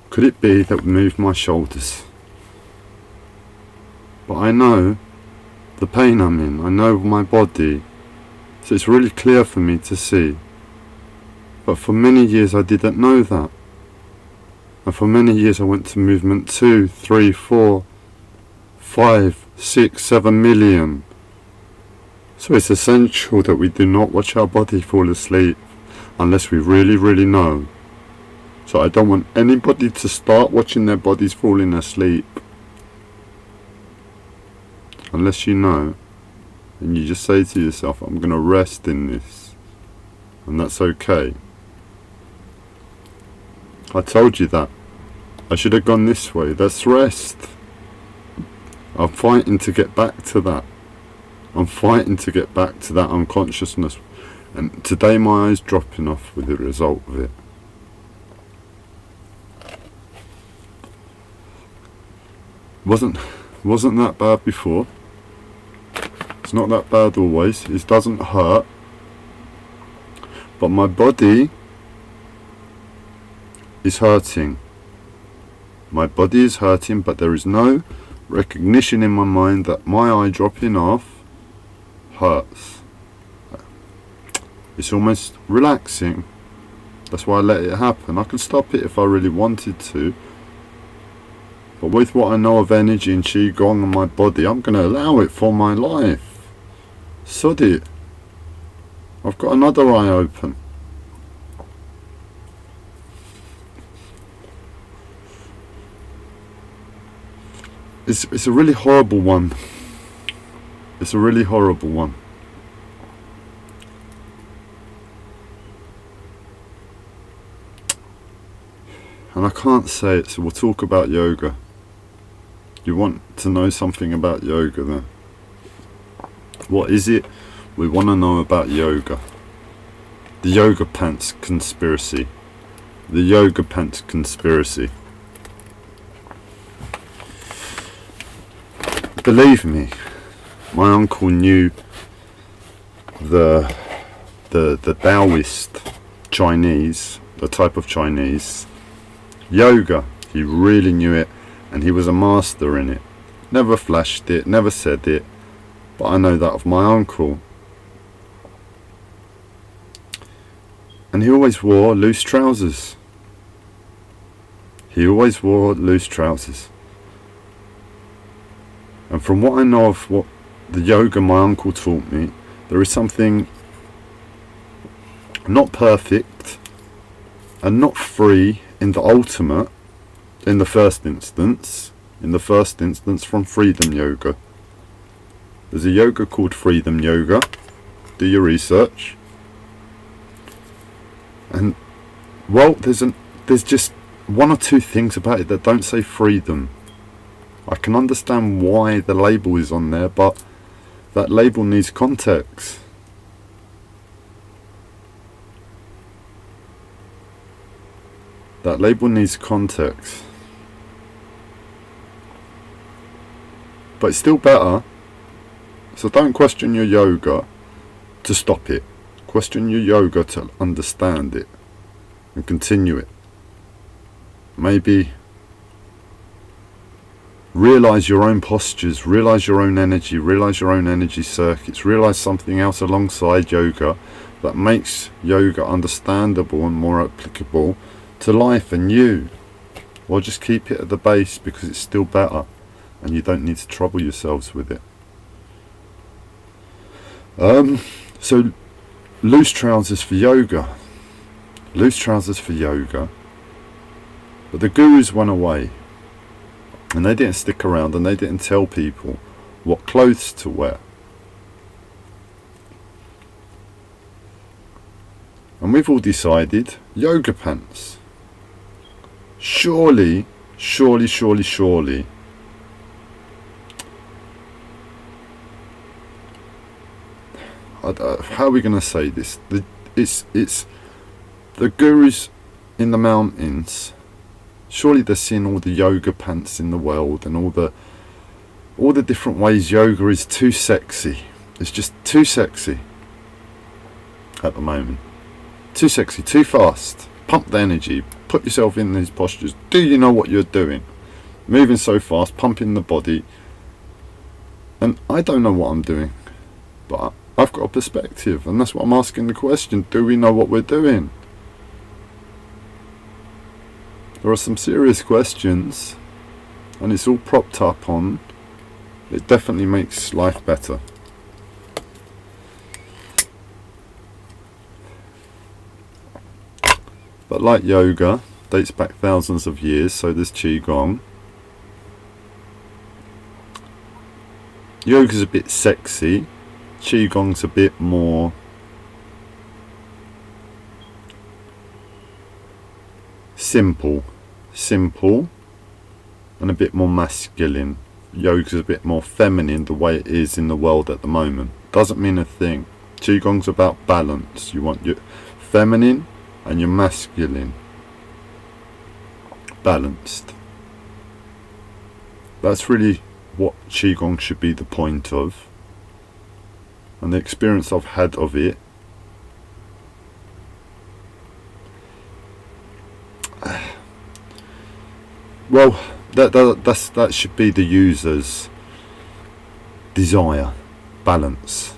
could it be that would move my shoulders? But I know the pain I'm in. I know my body. So it's really clear for me to see. But for many years I didn't know that. And for many years I went to movement 2, 3, 4, 5, 6, 7 million. So it's essential that we do not watch our body fall asleep unless we really, really know. So I don't want anybody to start watching their bodies falling asleep unless you know. And you just say to yourself, I'm going to rest in this. And that's okay. I told you that. I should have gone this way. That's rest. I'm fighting to get back to that. I'm fighting to get back to that unconsciousness. And today my eye's dropping off with the result of it. Wasn't that bad before. It's not that bad always. It doesn't hurt. But my body is hurting. My body is hurting, but there is no recognition in my mind that my eye dropping off hurts. It's almost relaxing. That's why I let it happen. I can stop it if I really wanted to. But with what I know of energy and Qigong and my body, I'm going to allow it for my life. Sod it. I've got another eye open. It's a really horrible one. It's a really horrible one. And I can't say it, so we'll talk about yoga. You want to know something about yoga then? What is it? We want to know about yoga. The yoga pants conspiracy. The yoga pants conspiracy. Believe me, my uncle knew the Taoist Chinese, the type of Chinese yoga. He really knew it, and he was a master in it. Never flashed it, never said it, but I know that of my uncle. And he always wore loose trousers. He always wore loose trousers. And from what I know of what the yoga my uncle taught me, there is something not perfect and not free in the ultimate, in the first instance from freedom yoga. There's a yoga called freedom yoga. Do your research. And well, there's just one or two things about it that don't say freedom. I can understand why the label is on there, but that label needs context. That label needs context. But it's still better. So don't question your yoga to stop it. Question your yoga to understand it and continue it. Maybe realize your own postures, realize your own energy circuits, realize something else alongside yoga that makes yoga understandable and more applicable to life and you. Or just keep it at the base because it's still better and you don't need to trouble yourselves with it. So loose trousers for yoga. Loose trousers for yoga. But the gurus went away. And they didn't stick around and they didn't tell people what clothes to wear. And we've all decided yoga pants. Surely. How are we going to say this? It's the gurus in the mountains. Surely they're seeing all the yoga pants in the world and all the different ways yoga is too sexy. It's just too sexy at the moment. Too sexy, too fast. Pump the energy. Put yourself in these postures. Do you know what you're doing? Moving so fast, pumping the body. And I don't know what I'm doing. But I've got a perspective. And that's what I'm asking the question. Do we know what we're doing? There are some serious questions, and it's all propped up on it definitely makes life better. But like yoga, dates back thousands of years, so does Qigong. Yoga's a bit sexy, Qigong's a bit more simple and a bit more masculine. yoga's a bit more feminine the way it is in the world at the moment. Doesn't mean a thing. Qigong's about balance. You want your feminine and your masculine balanced. That's really what Qigong should be the point of. And the experience I've had of it, well, that should be the user's desire, balance,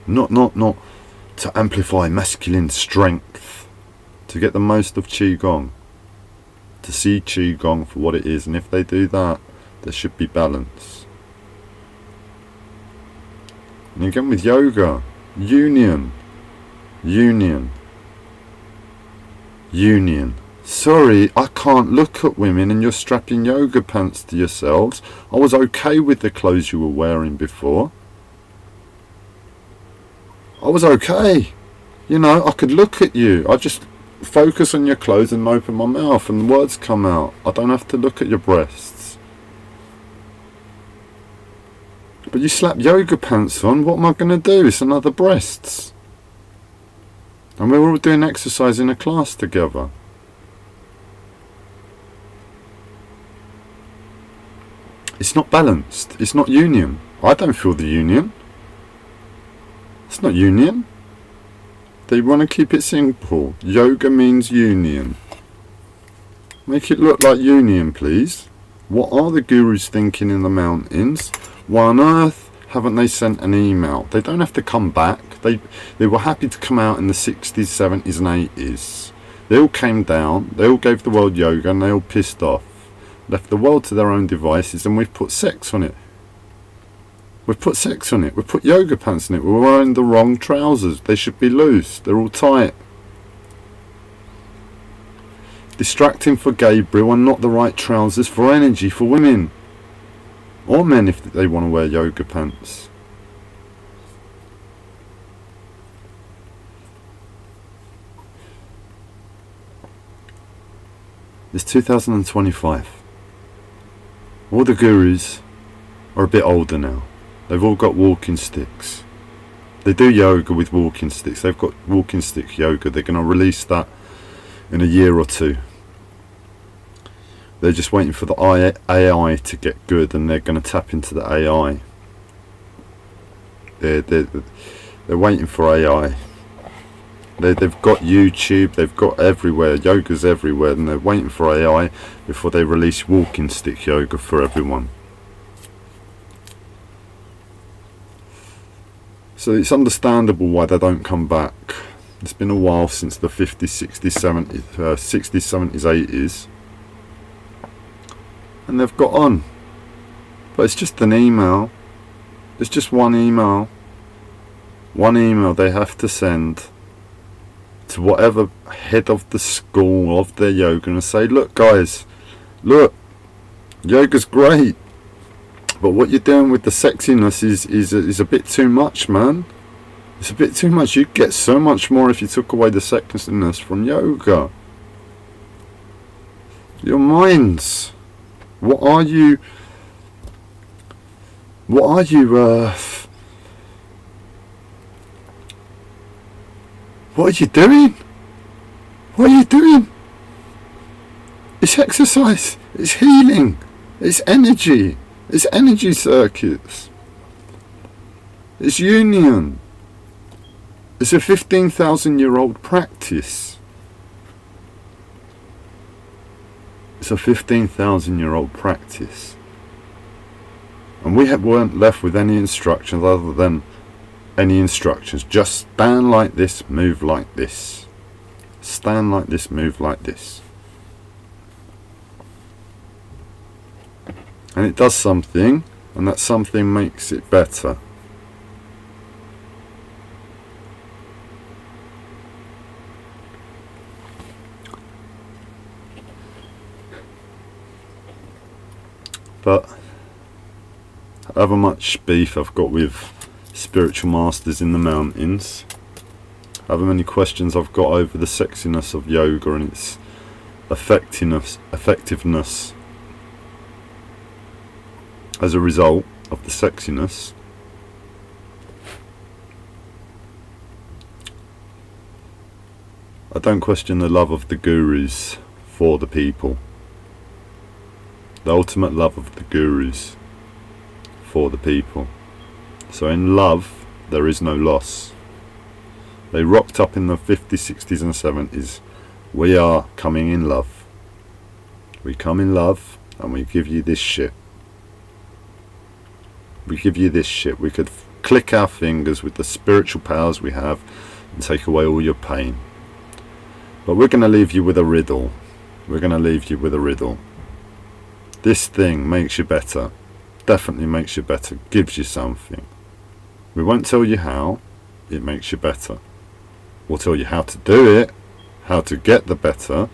not to amplify masculine strength, to get the most of Qigong, to see Qigong for what it is. And if they do that, there should be balance. And again with yoga, union. Sorry, I can't look at women and you're strapping yoga pants to yourselves. I was okay with the clothes you were wearing before. I was okay. You know, I could look at you. I just focus on your clothes and open my mouth and the words come out. I don't have to look at your breasts. But you slap yoga pants on, what am I going to do? It's another breasts. And we're all doing exercise in a class together. It's not balanced. It's not union. I don't feel the union. It's not union. They want to keep it simple. Yoga means union. Make it look like union, please. What are the gurus thinking in the mountains? Why on earth haven't they sent an email? They don't have to come back. They were happy to come out in the 60s, 70s and 80s. They all came down. They all gave the world yoga and they all pissed off. Left the world to their own devices, and we've put sex on it. We've put sex on it. We've put yoga pants on it. We're wearing the wrong trousers. They should be loose. They're all tight. Distracting for Gabriel and not the right trousers for energy for women. Or men if they want to wear yoga pants. It's 2025. All the gurus are a bit older now. They've all got walking sticks. They do yoga with walking sticks. They've got walking stick yoga. They're going to release that in a year or two. They're just waiting for the AI to get good, and they're going to tap into the AI. They're waiting for AI. They've got YouTube, they've got everywhere, yoga's everywhere, and they're waiting for AI before they release walking stick yoga for everyone. So it's understandable why they don't come back. It's been a while since the 50s, 60s, 70s, 80s. And they've got on. But it's just an email. It's just one email. One email they have to send to whatever head of the school of their yoga and say, look guys, look, yoga's great, but what you're doing with the sexiness is a bit too much, man. It's a bit too much. You'd get so much more if you took away the sexiness from yoga. Your minds. What are you What are you doing? What are you doing? It's exercise. It's healing. It's energy. It's energy circuits. It's union. It's a 15,000-year-old practice. It's a 15,000-year-old practice. And we weren't left with any instructions other than any instructions. Just stand like this, move like this. Stand like this, move like this. And it does something, and that something makes it better. But however much beef I've got with spiritual masters in the mountains, however many questions I've got over the sexiness of yoga and its effectiveness, as a result of the sexiness, I don't question the love of the gurus for the people. The ultimate love of the gurus for the people. So in love, there is no loss. They rocked up in the 50s, 60s and 70s. We are coming in love. We come in love and we give you this shit. We give you this shit. We could click our fingers with the spiritual powers we have and take away all your pain. But we're going to leave you with a riddle. We're going to leave you with a riddle. This thing makes you better. Definitely makes you better. Gives you something. We won't tell you how. It makes you better. We'll tell you how to do it. How to get the better.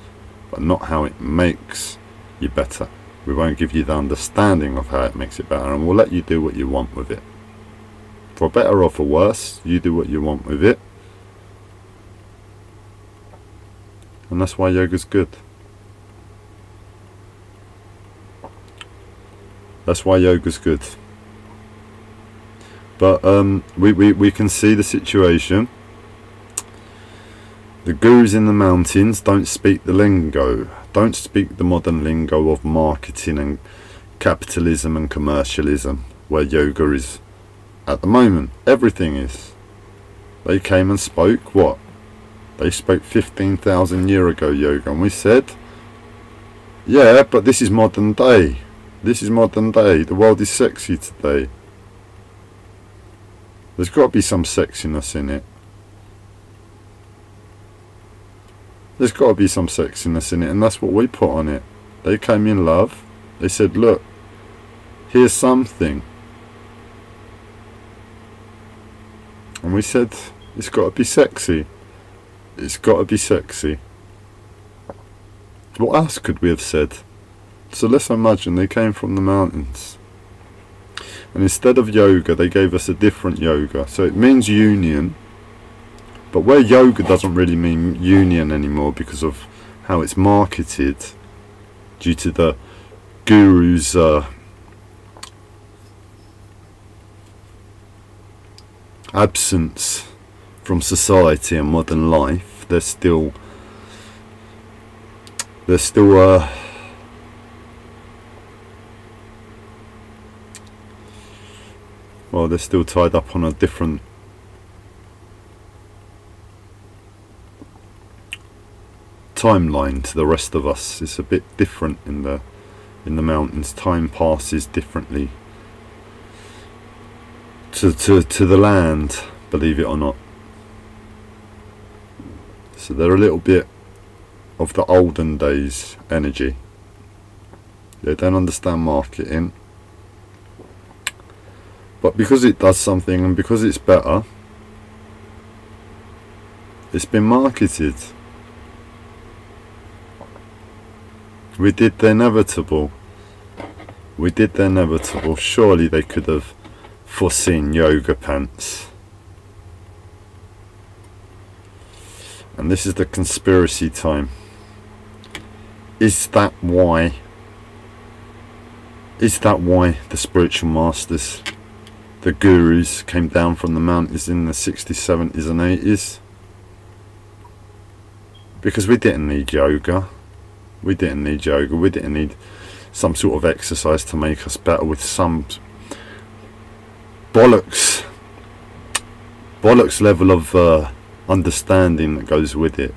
But not how it makes you better. We won't give you the understanding of how it makes it better. And we'll let you do what you want with it. For better or for worse, you do what you want with it. And that's why yoga's good. That's why yoga's good. But we can see the situation. The gurus in the mountains don't speak the lingo. Don't speak the modern lingo of marketing and capitalism and commercialism, where yoga is at the moment. Everything is. They came and spoke what? They spoke 15,000 years ago yoga, and we said, yeah, but this is modern day. This is modern day. The world is sexy today. There's got to be some sexiness in it. There's got to be some sexiness in it, and that's what we put on it. They came in love. They said, look, here's something. And we said, it's got to be sexy. It's got to be sexy. What else could we have said? So let's imagine they came from the mountains. And instead of yoga, they gave us a different yoga. So it means union. But where yoga doesn't really mean union anymore because of how it's marketed, due to the gurus' absence from society and modern life, they're still tied up on a different timeline to the rest of us. It's a bit different in the mountains. Time passes differently to the land, believe it or not. So they're a little bit of the olden days energy. They don't understand marketing, but because it does something and because it's better, it's been marketed. We did the inevitable. We did the inevitable. Surely they could have foreseen yoga pants. And this is the conspiracy time. Is that why the spiritual masters, the gurus, came down from the mountains in the 60s, 70s and 80s? Because we didn't need yoga. We didn't need yoga. We didn't need some sort of exercise to make us better with some bollocks level of understanding that goes with it.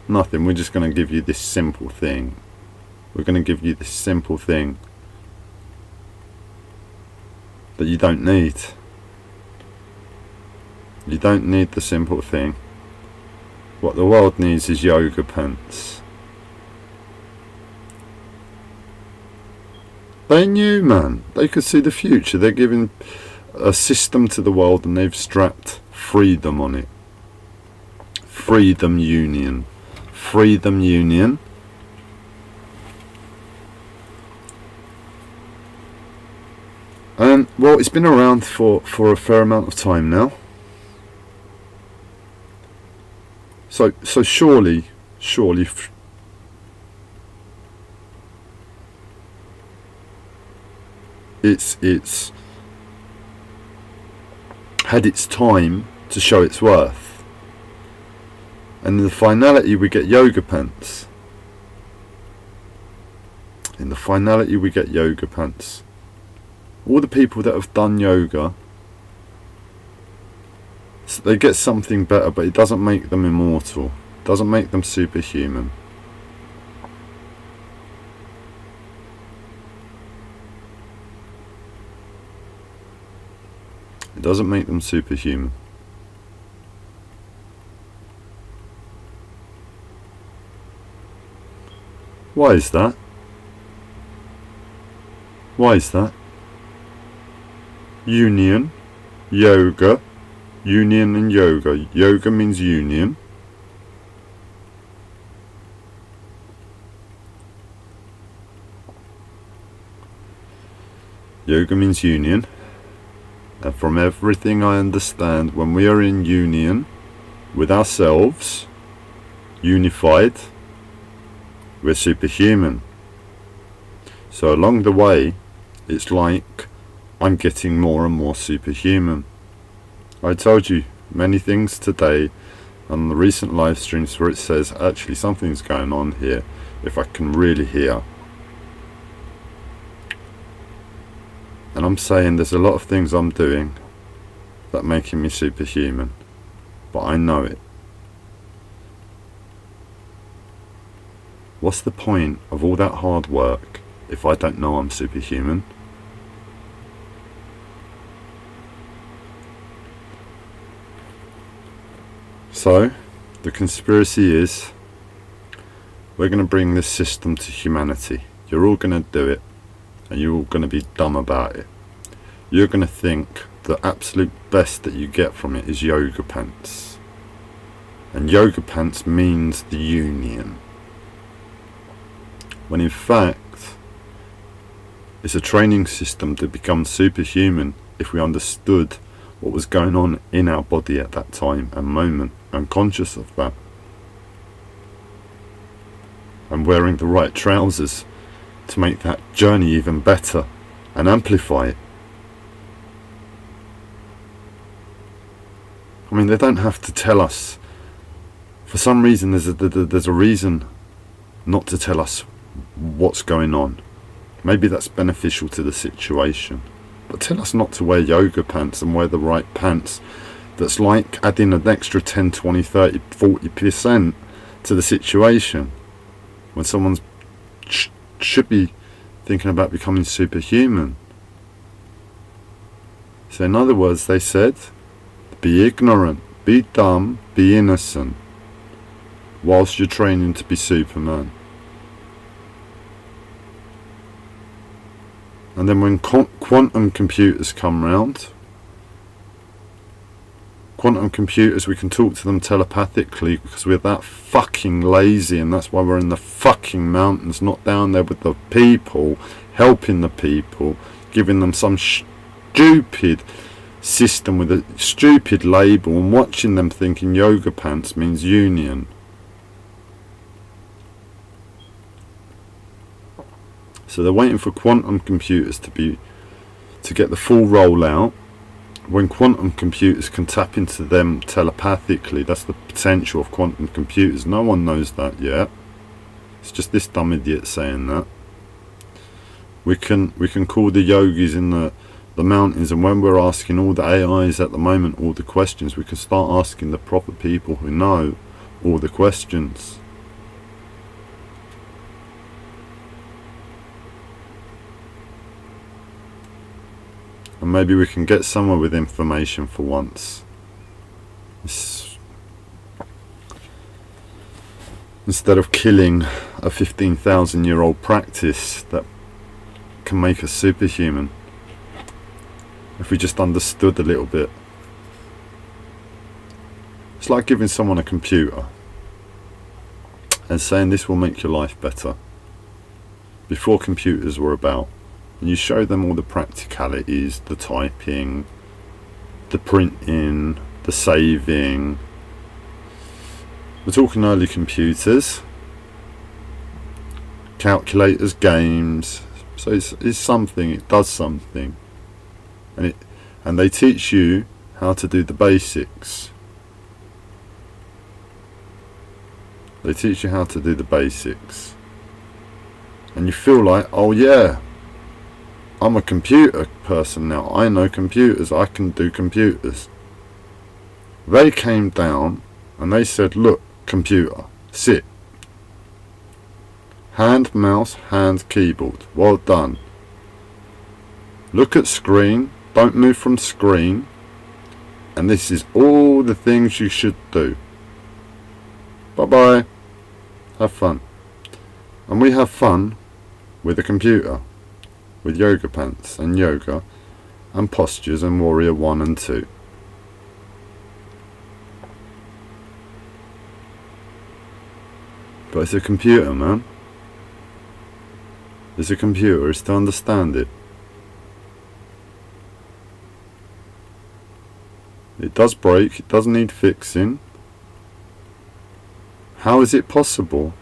Nothing. We're just going to give you this simple thing. We're going to give you this simple thing that you don't need. You don't need the simple thing. What the world needs is yoga pants. They knew, man. They could see the future. They're giving a system to the world and they've strapped freedom on it. Freedom Union. Freedom Union. Well, it's been around for a fair amount of time now. So surely it's had its time to show its worth. And in the finality we get yoga pants. In the finality we get yoga pants. All the people that have done yoga, they get something better, but it doesn't make them immortal. It doesn't make them superhuman. It doesn't make them superhuman. Why is that? Why is that? Union, yoga, union and yoga. Yoga means union. Yoga means union. And from everything I understand, when we are in union with ourselves, unified, we're superhuman. So along the way, it's like I'm getting more and more superhuman. I told you many things today on the recent live streams where it says actually something's going on here if I can really hear. And I'm saying there's a lot of things I'm doing that are making me superhuman, but I know it. What's the point of all that hard work if I don't know I'm superhuman? So, the conspiracy is we're going to bring this system to humanity. You're all going to do it, and you're all going to be dumb about it. You're going to think the absolute best that you get from it is yoga pants. And yoga pants means the union. When in fact, it's a training system to become superhuman if we understood what was going on in our body at that time and moment, and conscious of that. And wearing the right trousers to make that journey even better and amplify it. I mean, they don't have to tell us. For some reason, there's a reason not to tell us what's going on. Maybe that's beneficial to the situation. But tell us not to wear yoga pants and wear the right pants. That's like adding an extra 10, 20, 30, 40% to the situation. When someone's should be thinking about becoming superhuman. So in other words, they said, be ignorant, be dumb, be innocent, whilst you're training to be Superman. And then when quantum computers come round, quantum computers, we can talk to them telepathically because we're that fucking lazy, and that's why we're in the fucking mountains, not down there with the people, helping the people, giving them some stupid system with a stupid label and watching them thinking yoga pants means union. So they're waiting for quantum computers to get the full rollout. When quantum computers can tap into them telepathically, that's the potential of quantum computers. No one knows that yet. It's just this dumb idiot saying that. We can call the yogis in the mountains, and when we're asking all the AIs at the moment all the questions, we can start asking the proper people who know all the questions. And maybe we can get somewhere with information for once. Instead of killing a 15,000-year-old practice that can make us superhuman. If we just understood a little bit. It's like giving someone a computer and saying this will make your life better. Before computers were about. And you show them all the practicalities, the typing, the printing, the saving. We're talking early computers, calculators, games, So it's something, it does something. And they teach you how to do the basics. They teach you how to do the basics. And you feel like, oh yeah, I'm a computer person now. I know computers. I can do computers. They came down and they said, look, computer, sit. Hand, mouse, hand, keyboard. Well done. Look at screen. Don't move from screen. And this is all the things you should do. Bye-bye. Have fun. And we have fun with a computer. With yoga pants and yoga and postures and warrior 1 and 2. But it's a computer, man. It's a computer. It's to understand it. It does break. It does need fixing. How is it possible?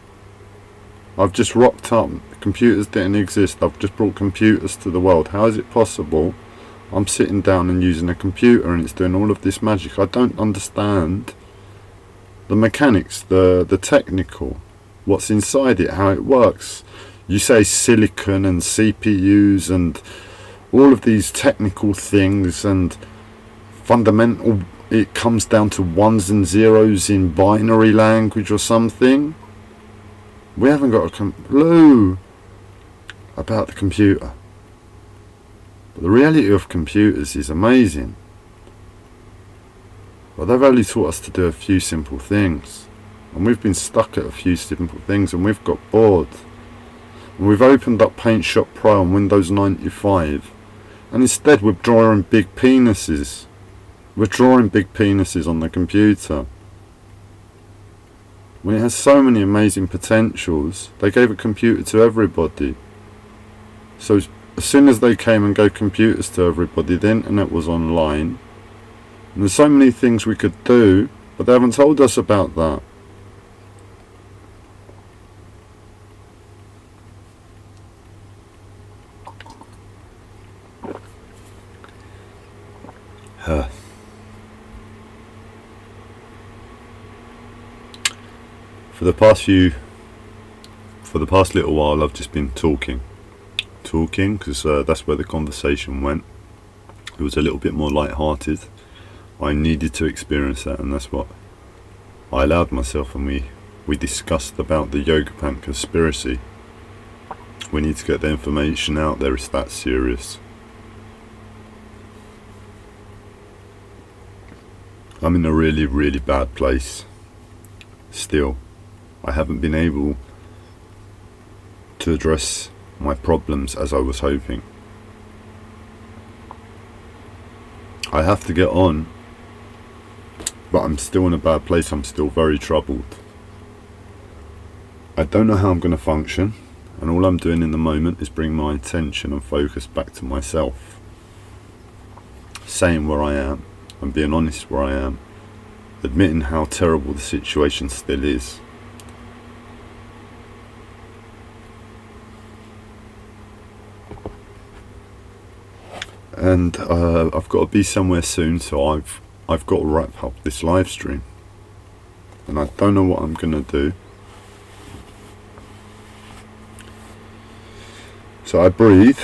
I've just rocked up. Computers didn't exist. I've just brought computers to the world. How is it possible I'm sitting down and using a computer and it's doing all of this magic? I don't understand the mechanics, the technical, what's inside it, how it works. You say silicon and CPUs and all of these technical things and fundamental, it comes down to ones and zeros in binary language or something. We haven't got a clue about the computer. But the reality of computers is amazing. But they've only taught us to do a few simple things. And we've been stuck at a few simple things and we've got bored. And we've opened up Paint Shop Pro on Windows 95. And instead we're drawing big penises. We're drawing big penises on the computer. When it has so many amazing potentials, they gave a computer to everybody. So as soon as they came and gave computers to everybody, the internet was online. And there's so many things we could do, but they haven't told us about that. For the past little while I've just been talking because that's where the conversation went. It was a little bit more light-hearted. I needed to experience that, and that's what I allowed myself, and we discussed about the yoga pant conspiracy. We need to get the information out there. It's that serious. I'm in a really, really bad place still. I haven't been able to address my problems as I was hoping. I have to get on, but I'm still in a bad place. I'm still very troubled. I don't know how I'm going to function, and all I'm doing in the moment is bring my attention and focus back to myself, saying where I am and being honest where I am, admitting how terrible the situation still is. And I've got to be somewhere soon, so I've got to wrap up this live stream, and I don't know what I'm gonna do. So I breathe,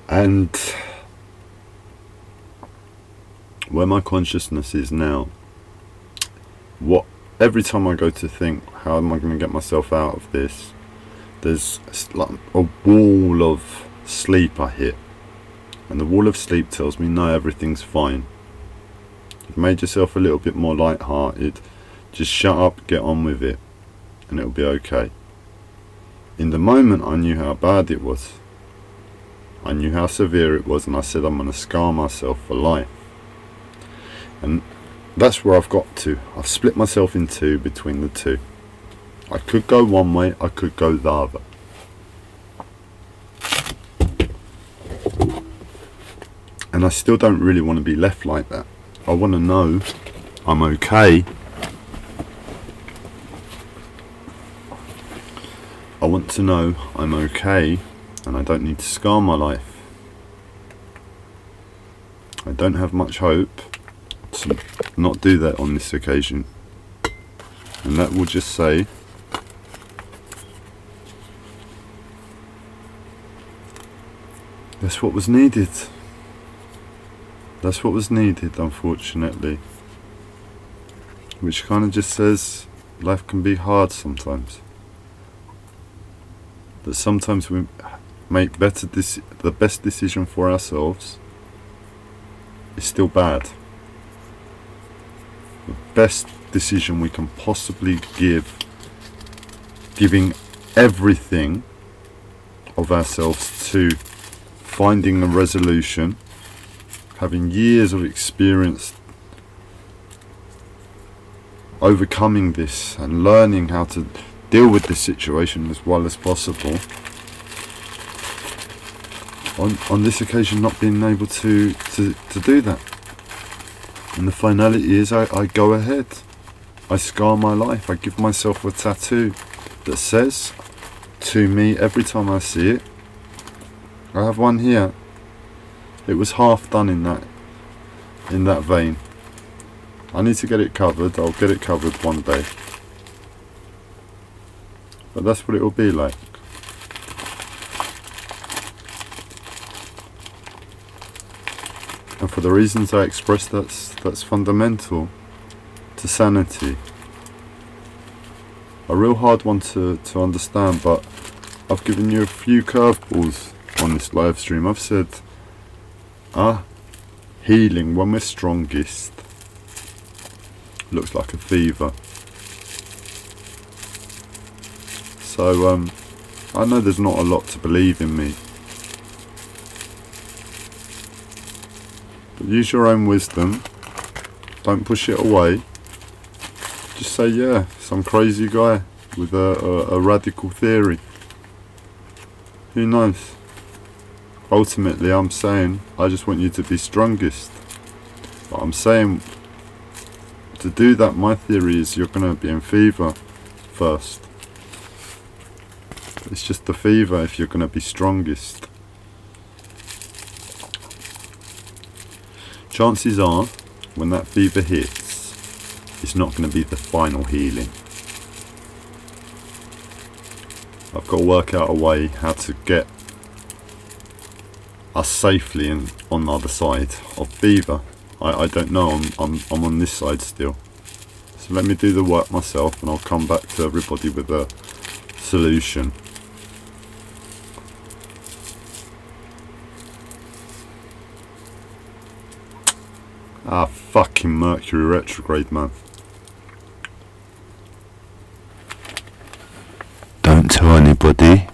and where my consciousness is now, every time I go to think, how am I going to get myself out of this, there's like a wall of sleep I hit, and the wall of sleep tells me no, everything's fine. You've made yourself a little bit more light-hearted, just shut up, get on with it, and it'll be okay. In the moment I knew how bad it was, I knew how severe it was, and I said I'm going to scar myself for life. And that's where I've got to. I've split myself in two between the two. I could go one way, I could go the other. And I still don't really want to be left like that. I want to know I'm okay, I want to know I'm okay and I don't need to scar my life. I don't have much hope to not do that on this occasion. And that will just say that's what was needed. That's what was needed, unfortunately. Which kind of just says life can be hard sometimes. That sometimes we make the best decision for ourselves is still bad. The best decision we can possibly giving everything of ourselves to finding a resolution, having years of experience overcoming this and learning how to deal with this situation as well as possible. On this occasion, not being able to do that. And the finality is I go ahead. I scar my life. I give myself a tattoo that says to me every time I see it. I have one here. It was half done in that vein. I need to get it covered. I'll get it covered one day. But that's what it will be like. And for the reasons I expressed, that's fundamental to sanity. A real hard one to understand, but I've given you a few curveballs on this live stream. I've said, healing when we're strongest looks like a fever. So I know there's not a lot to believe in me, but use your own wisdom. Don't push it away. Just say, yeah, some crazy guy with a radical theory. Who knows? Ultimately, I'm saying I just want you to be strongest. But I'm saying to do that, my theory is you're going to be in fever first. It's just the fever if you're going to be strongest. Chances are, when that fever hits, it's not going to be the final healing. I've got to work out a way how to get us safely on the other side of fever. I don't know, I'm on this side still. So let me do the work myself and I'll come back to everybody with a solution. Fucking Mercury retrograde, man. Don't tell anybody.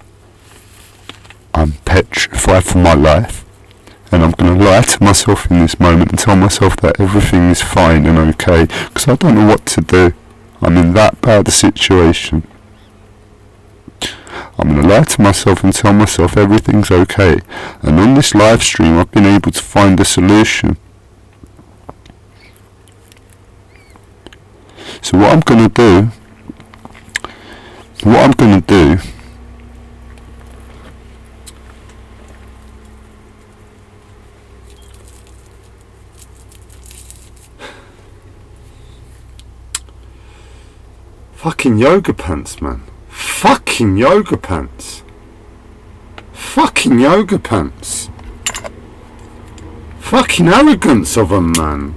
I'm petrified for my life. And I'm going to lie to myself in this moment and tell myself that everything is fine and okay. Because I don't know what to do. I'm in that bad a situation. I'm going to lie to myself and tell myself everything's okay. And on this live stream I've been able to find a solution. So what I'm going to do fucking yoga pants, man. Fucking yoga pants. Fucking yoga pants. Fucking arrogance of them, man.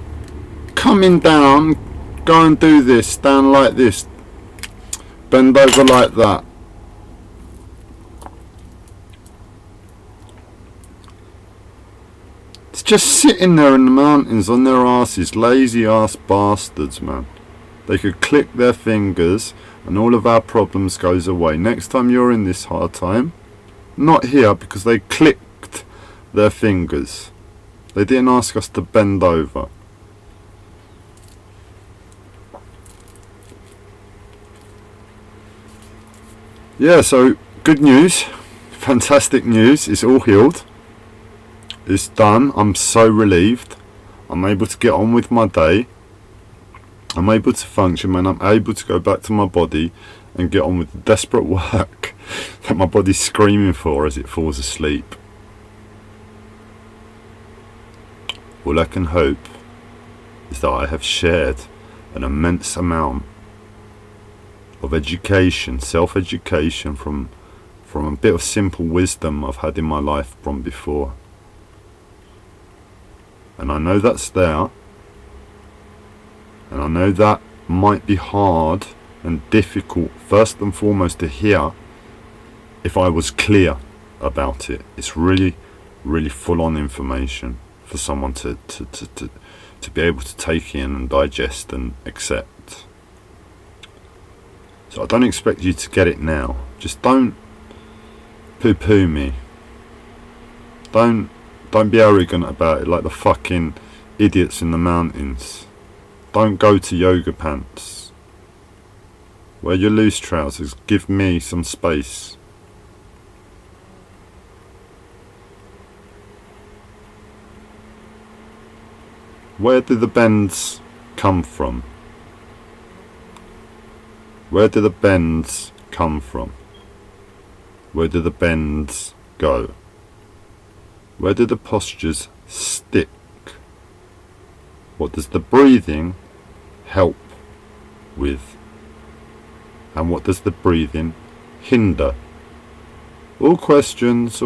Coming down, go and do this, stand like this, bend over like that. It's just sitting there in the mountains on their asses, lazy ass bastards, man. They could click their fingers and all of our problems goes away. Next time you're in this hard time, not here because they clicked their fingers. They didn't ask us to bend over. Yeah, so good news, fantastic news, it's all healed, it's done. I'm so relieved. I'm able to get on with my day, I'm able to function, man. I'm able to go back to my body and get on with the desperate work that my body's screaming for as it falls asleep. All I can hope is that I have shared an immense amount of education, self-education from a bit of simple wisdom I've had in my life from before. And I know that's there, and I know that might be hard and difficult, first and foremost, to hear if I was clear about it. It's really, really full-on information for someone to be able to take in and digest and accept. So I don't expect you to get it now. Just don't poo-poo me. Don't be arrogant about it like the fucking idiots in the mountains. Don't go to yoga pants. Wear your loose trousers. Give me some space. Where do the bends come from? Where do the bends come from? Where do the bends go? Where do the postures stick? What does the breathing help with? And what does the breathing hinder? All questions,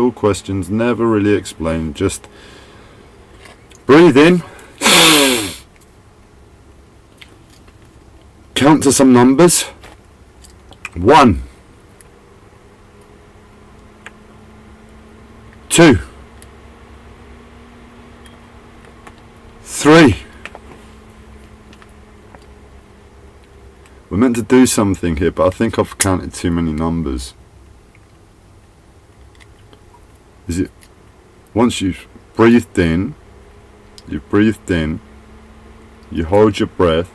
never really explained, just breathe in. Count to some numbers. 1, 2, 3. We're meant to do something here, but I think I've counted too many numbers. Is it once you've breathed in, you hold your breath,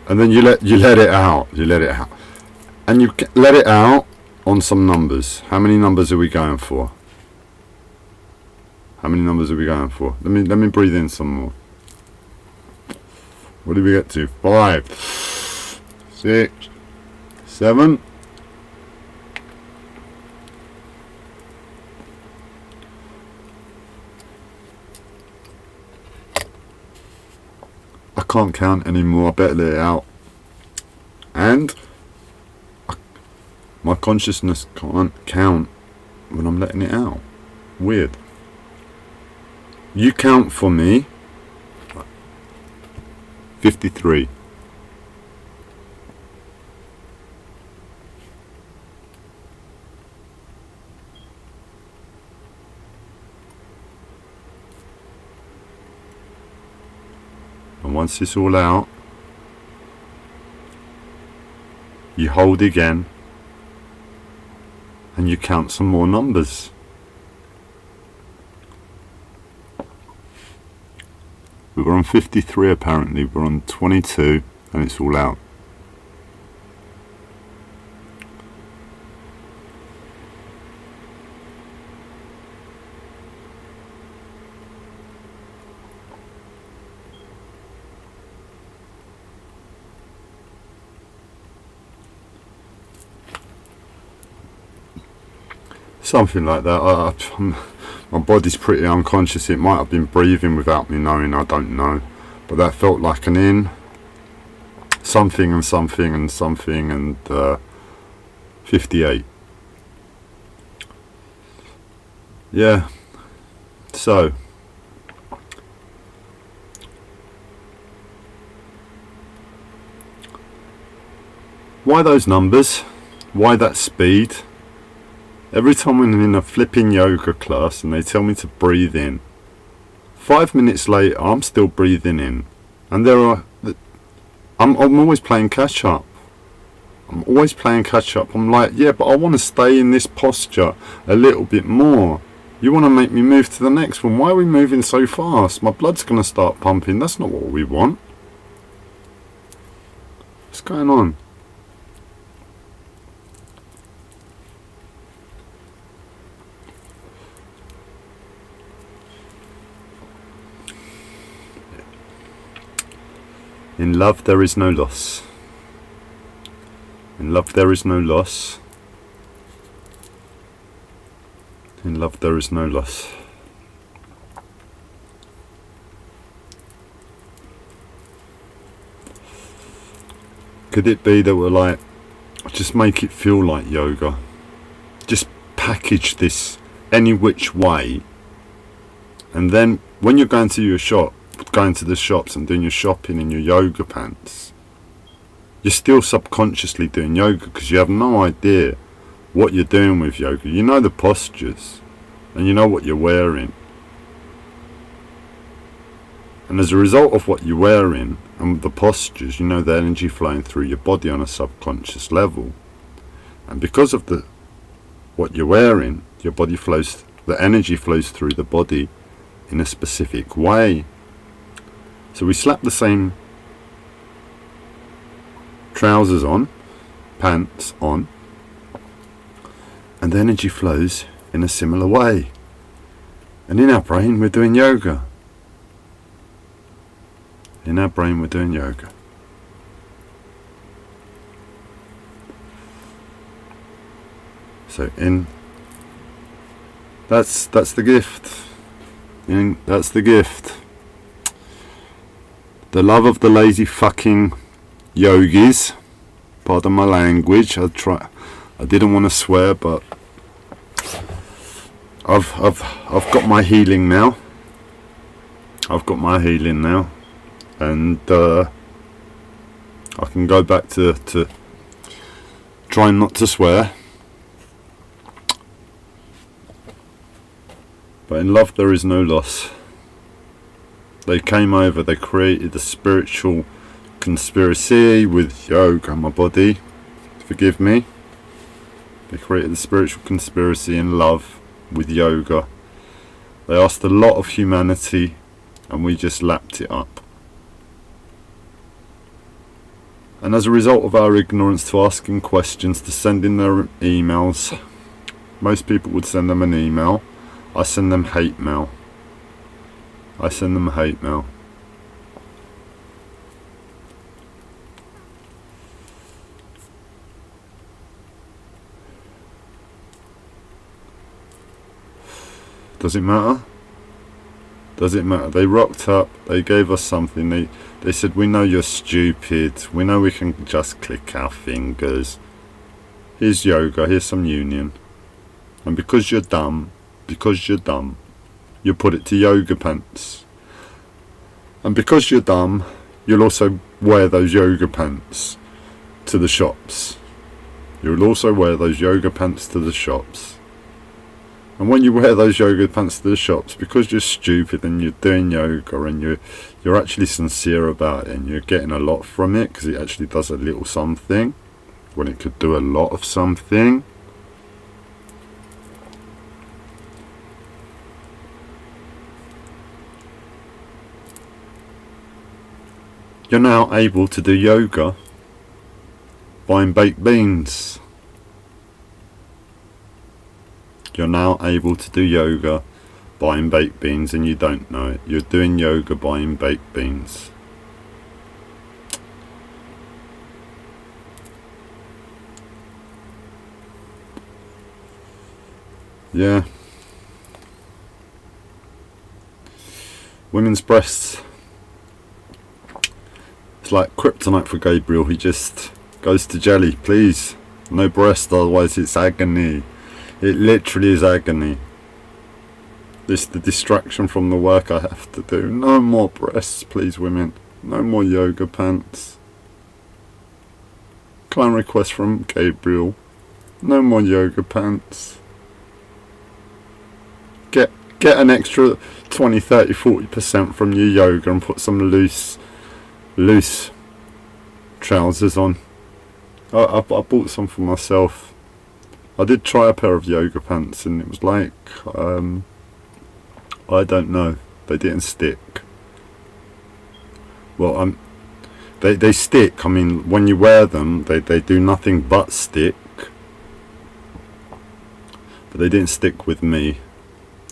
and then you let it out. And you let it out on some numbers. How many numbers are we going for? Let me breathe in some more. What did we get to? 5, 6, 7. I can't count anymore. I better let it out. And my consciousness can't count when I'm letting it out. Weird. You count for me. 53. And once it's all out, you hold again and you count some more numbers. We were on 53 apparently, we're on 22 and it's all out. Something like that. My body's pretty unconscious. It might have been breathing without me knowing, I don't know. But that felt like an in. Something and 58. Yeah. So. Why those numbers? Why that speed? Every time I'm in a flipping yoga class and they tell me to breathe in, 5 minutes later I'm still breathing in, and I'm always playing catch up. I'm like, yeah, but I want to stay in this posture a little bit more. You want to make me move to the next one. Why are we moving so fast? My blood's going to start pumping. That's not what we want. What's going on? In love there is no loss. In love there is no loss. In love there is no loss. Could it be that we're like, just make it feel like yoga? Just package this any which way, and then when you're going to the shops and doing your shopping in your yoga pants, you're still subconsciously doing yoga because you have no idea what you're doing with yoga. You know the postures and you know what you're wearing, and as a result of what you're wearing and the postures, you know the energy flowing through your body on a subconscious level. And because of what you're wearing, your body flows, the energy flows through the body in a specific way. So we slap the same trousers on, pants on, and the energy flows in a similar way. And in our brain we're doing yoga. In our brain we're doing yoga. So that's the gift. That's the gift. The love of the lazy fucking yogis. Pardon my language. I didn't want to swear, but I've got my healing now. And I can go back to trying not to swear. But in love there is no loss. They came over, they created a spiritual conspiracy with yoga, my body. Forgive me. They created a spiritual conspiracy in love with yoga. They asked a lot of humanity and we just lapped it up. And as a result of our ignorance to asking questions, to sending their emails, most people would send them an email. I send them hate mail. Does it matter? They rocked up, they gave us something, they said, we know you're stupid, we know we can just click our fingers. Here's yoga, here's some union. And because you're dumb, you put it to yoga pants. And because you're dumb, you'll also wear those yoga pants to the shops. And when you wear those yoga pants to the shops, because you're stupid and you're doing yoga and you're actually sincere about it and you're getting a lot from it, because it actually does a little something when it could do a lot of something. You're now able to do yoga buying baked beans. You're now able to do yoga buying baked beans and you don't know it. You're doing yoga buying baked beans. Yeah. Women's breasts. It's like kryptonite for Gabriel. He just goes to jelly. Please, no breast, otherwise it's agony. It literally is agony. This the distraction from the work I have to do. No more breasts, please, women. No more yoga pants. Client request from Gabriel. No more yoga pants. Get an extra 20, 30, 40% from your yoga and put some loose trousers on. I bought some for myself. I did try a pair of yoga pants and it was like, I don't know, they didn't stick. Well, they stick. I mean, when you wear them, they do nothing but stick. But they didn't stick with me.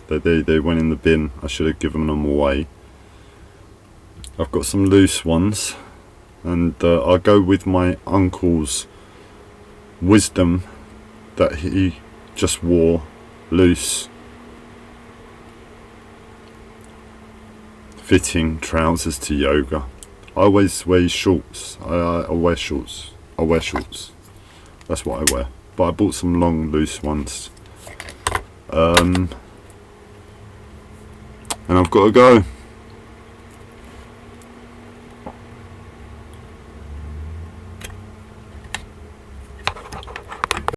They went in the bin. I should have given them away. I've got some loose ones, and I'll go with my uncle's wisdom that he just wore loose fitting trousers to yoga. I always wear shorts. I wear shorts. I wear shorts. That's what I wear. But I bought some long, loose ones. And I've got to go.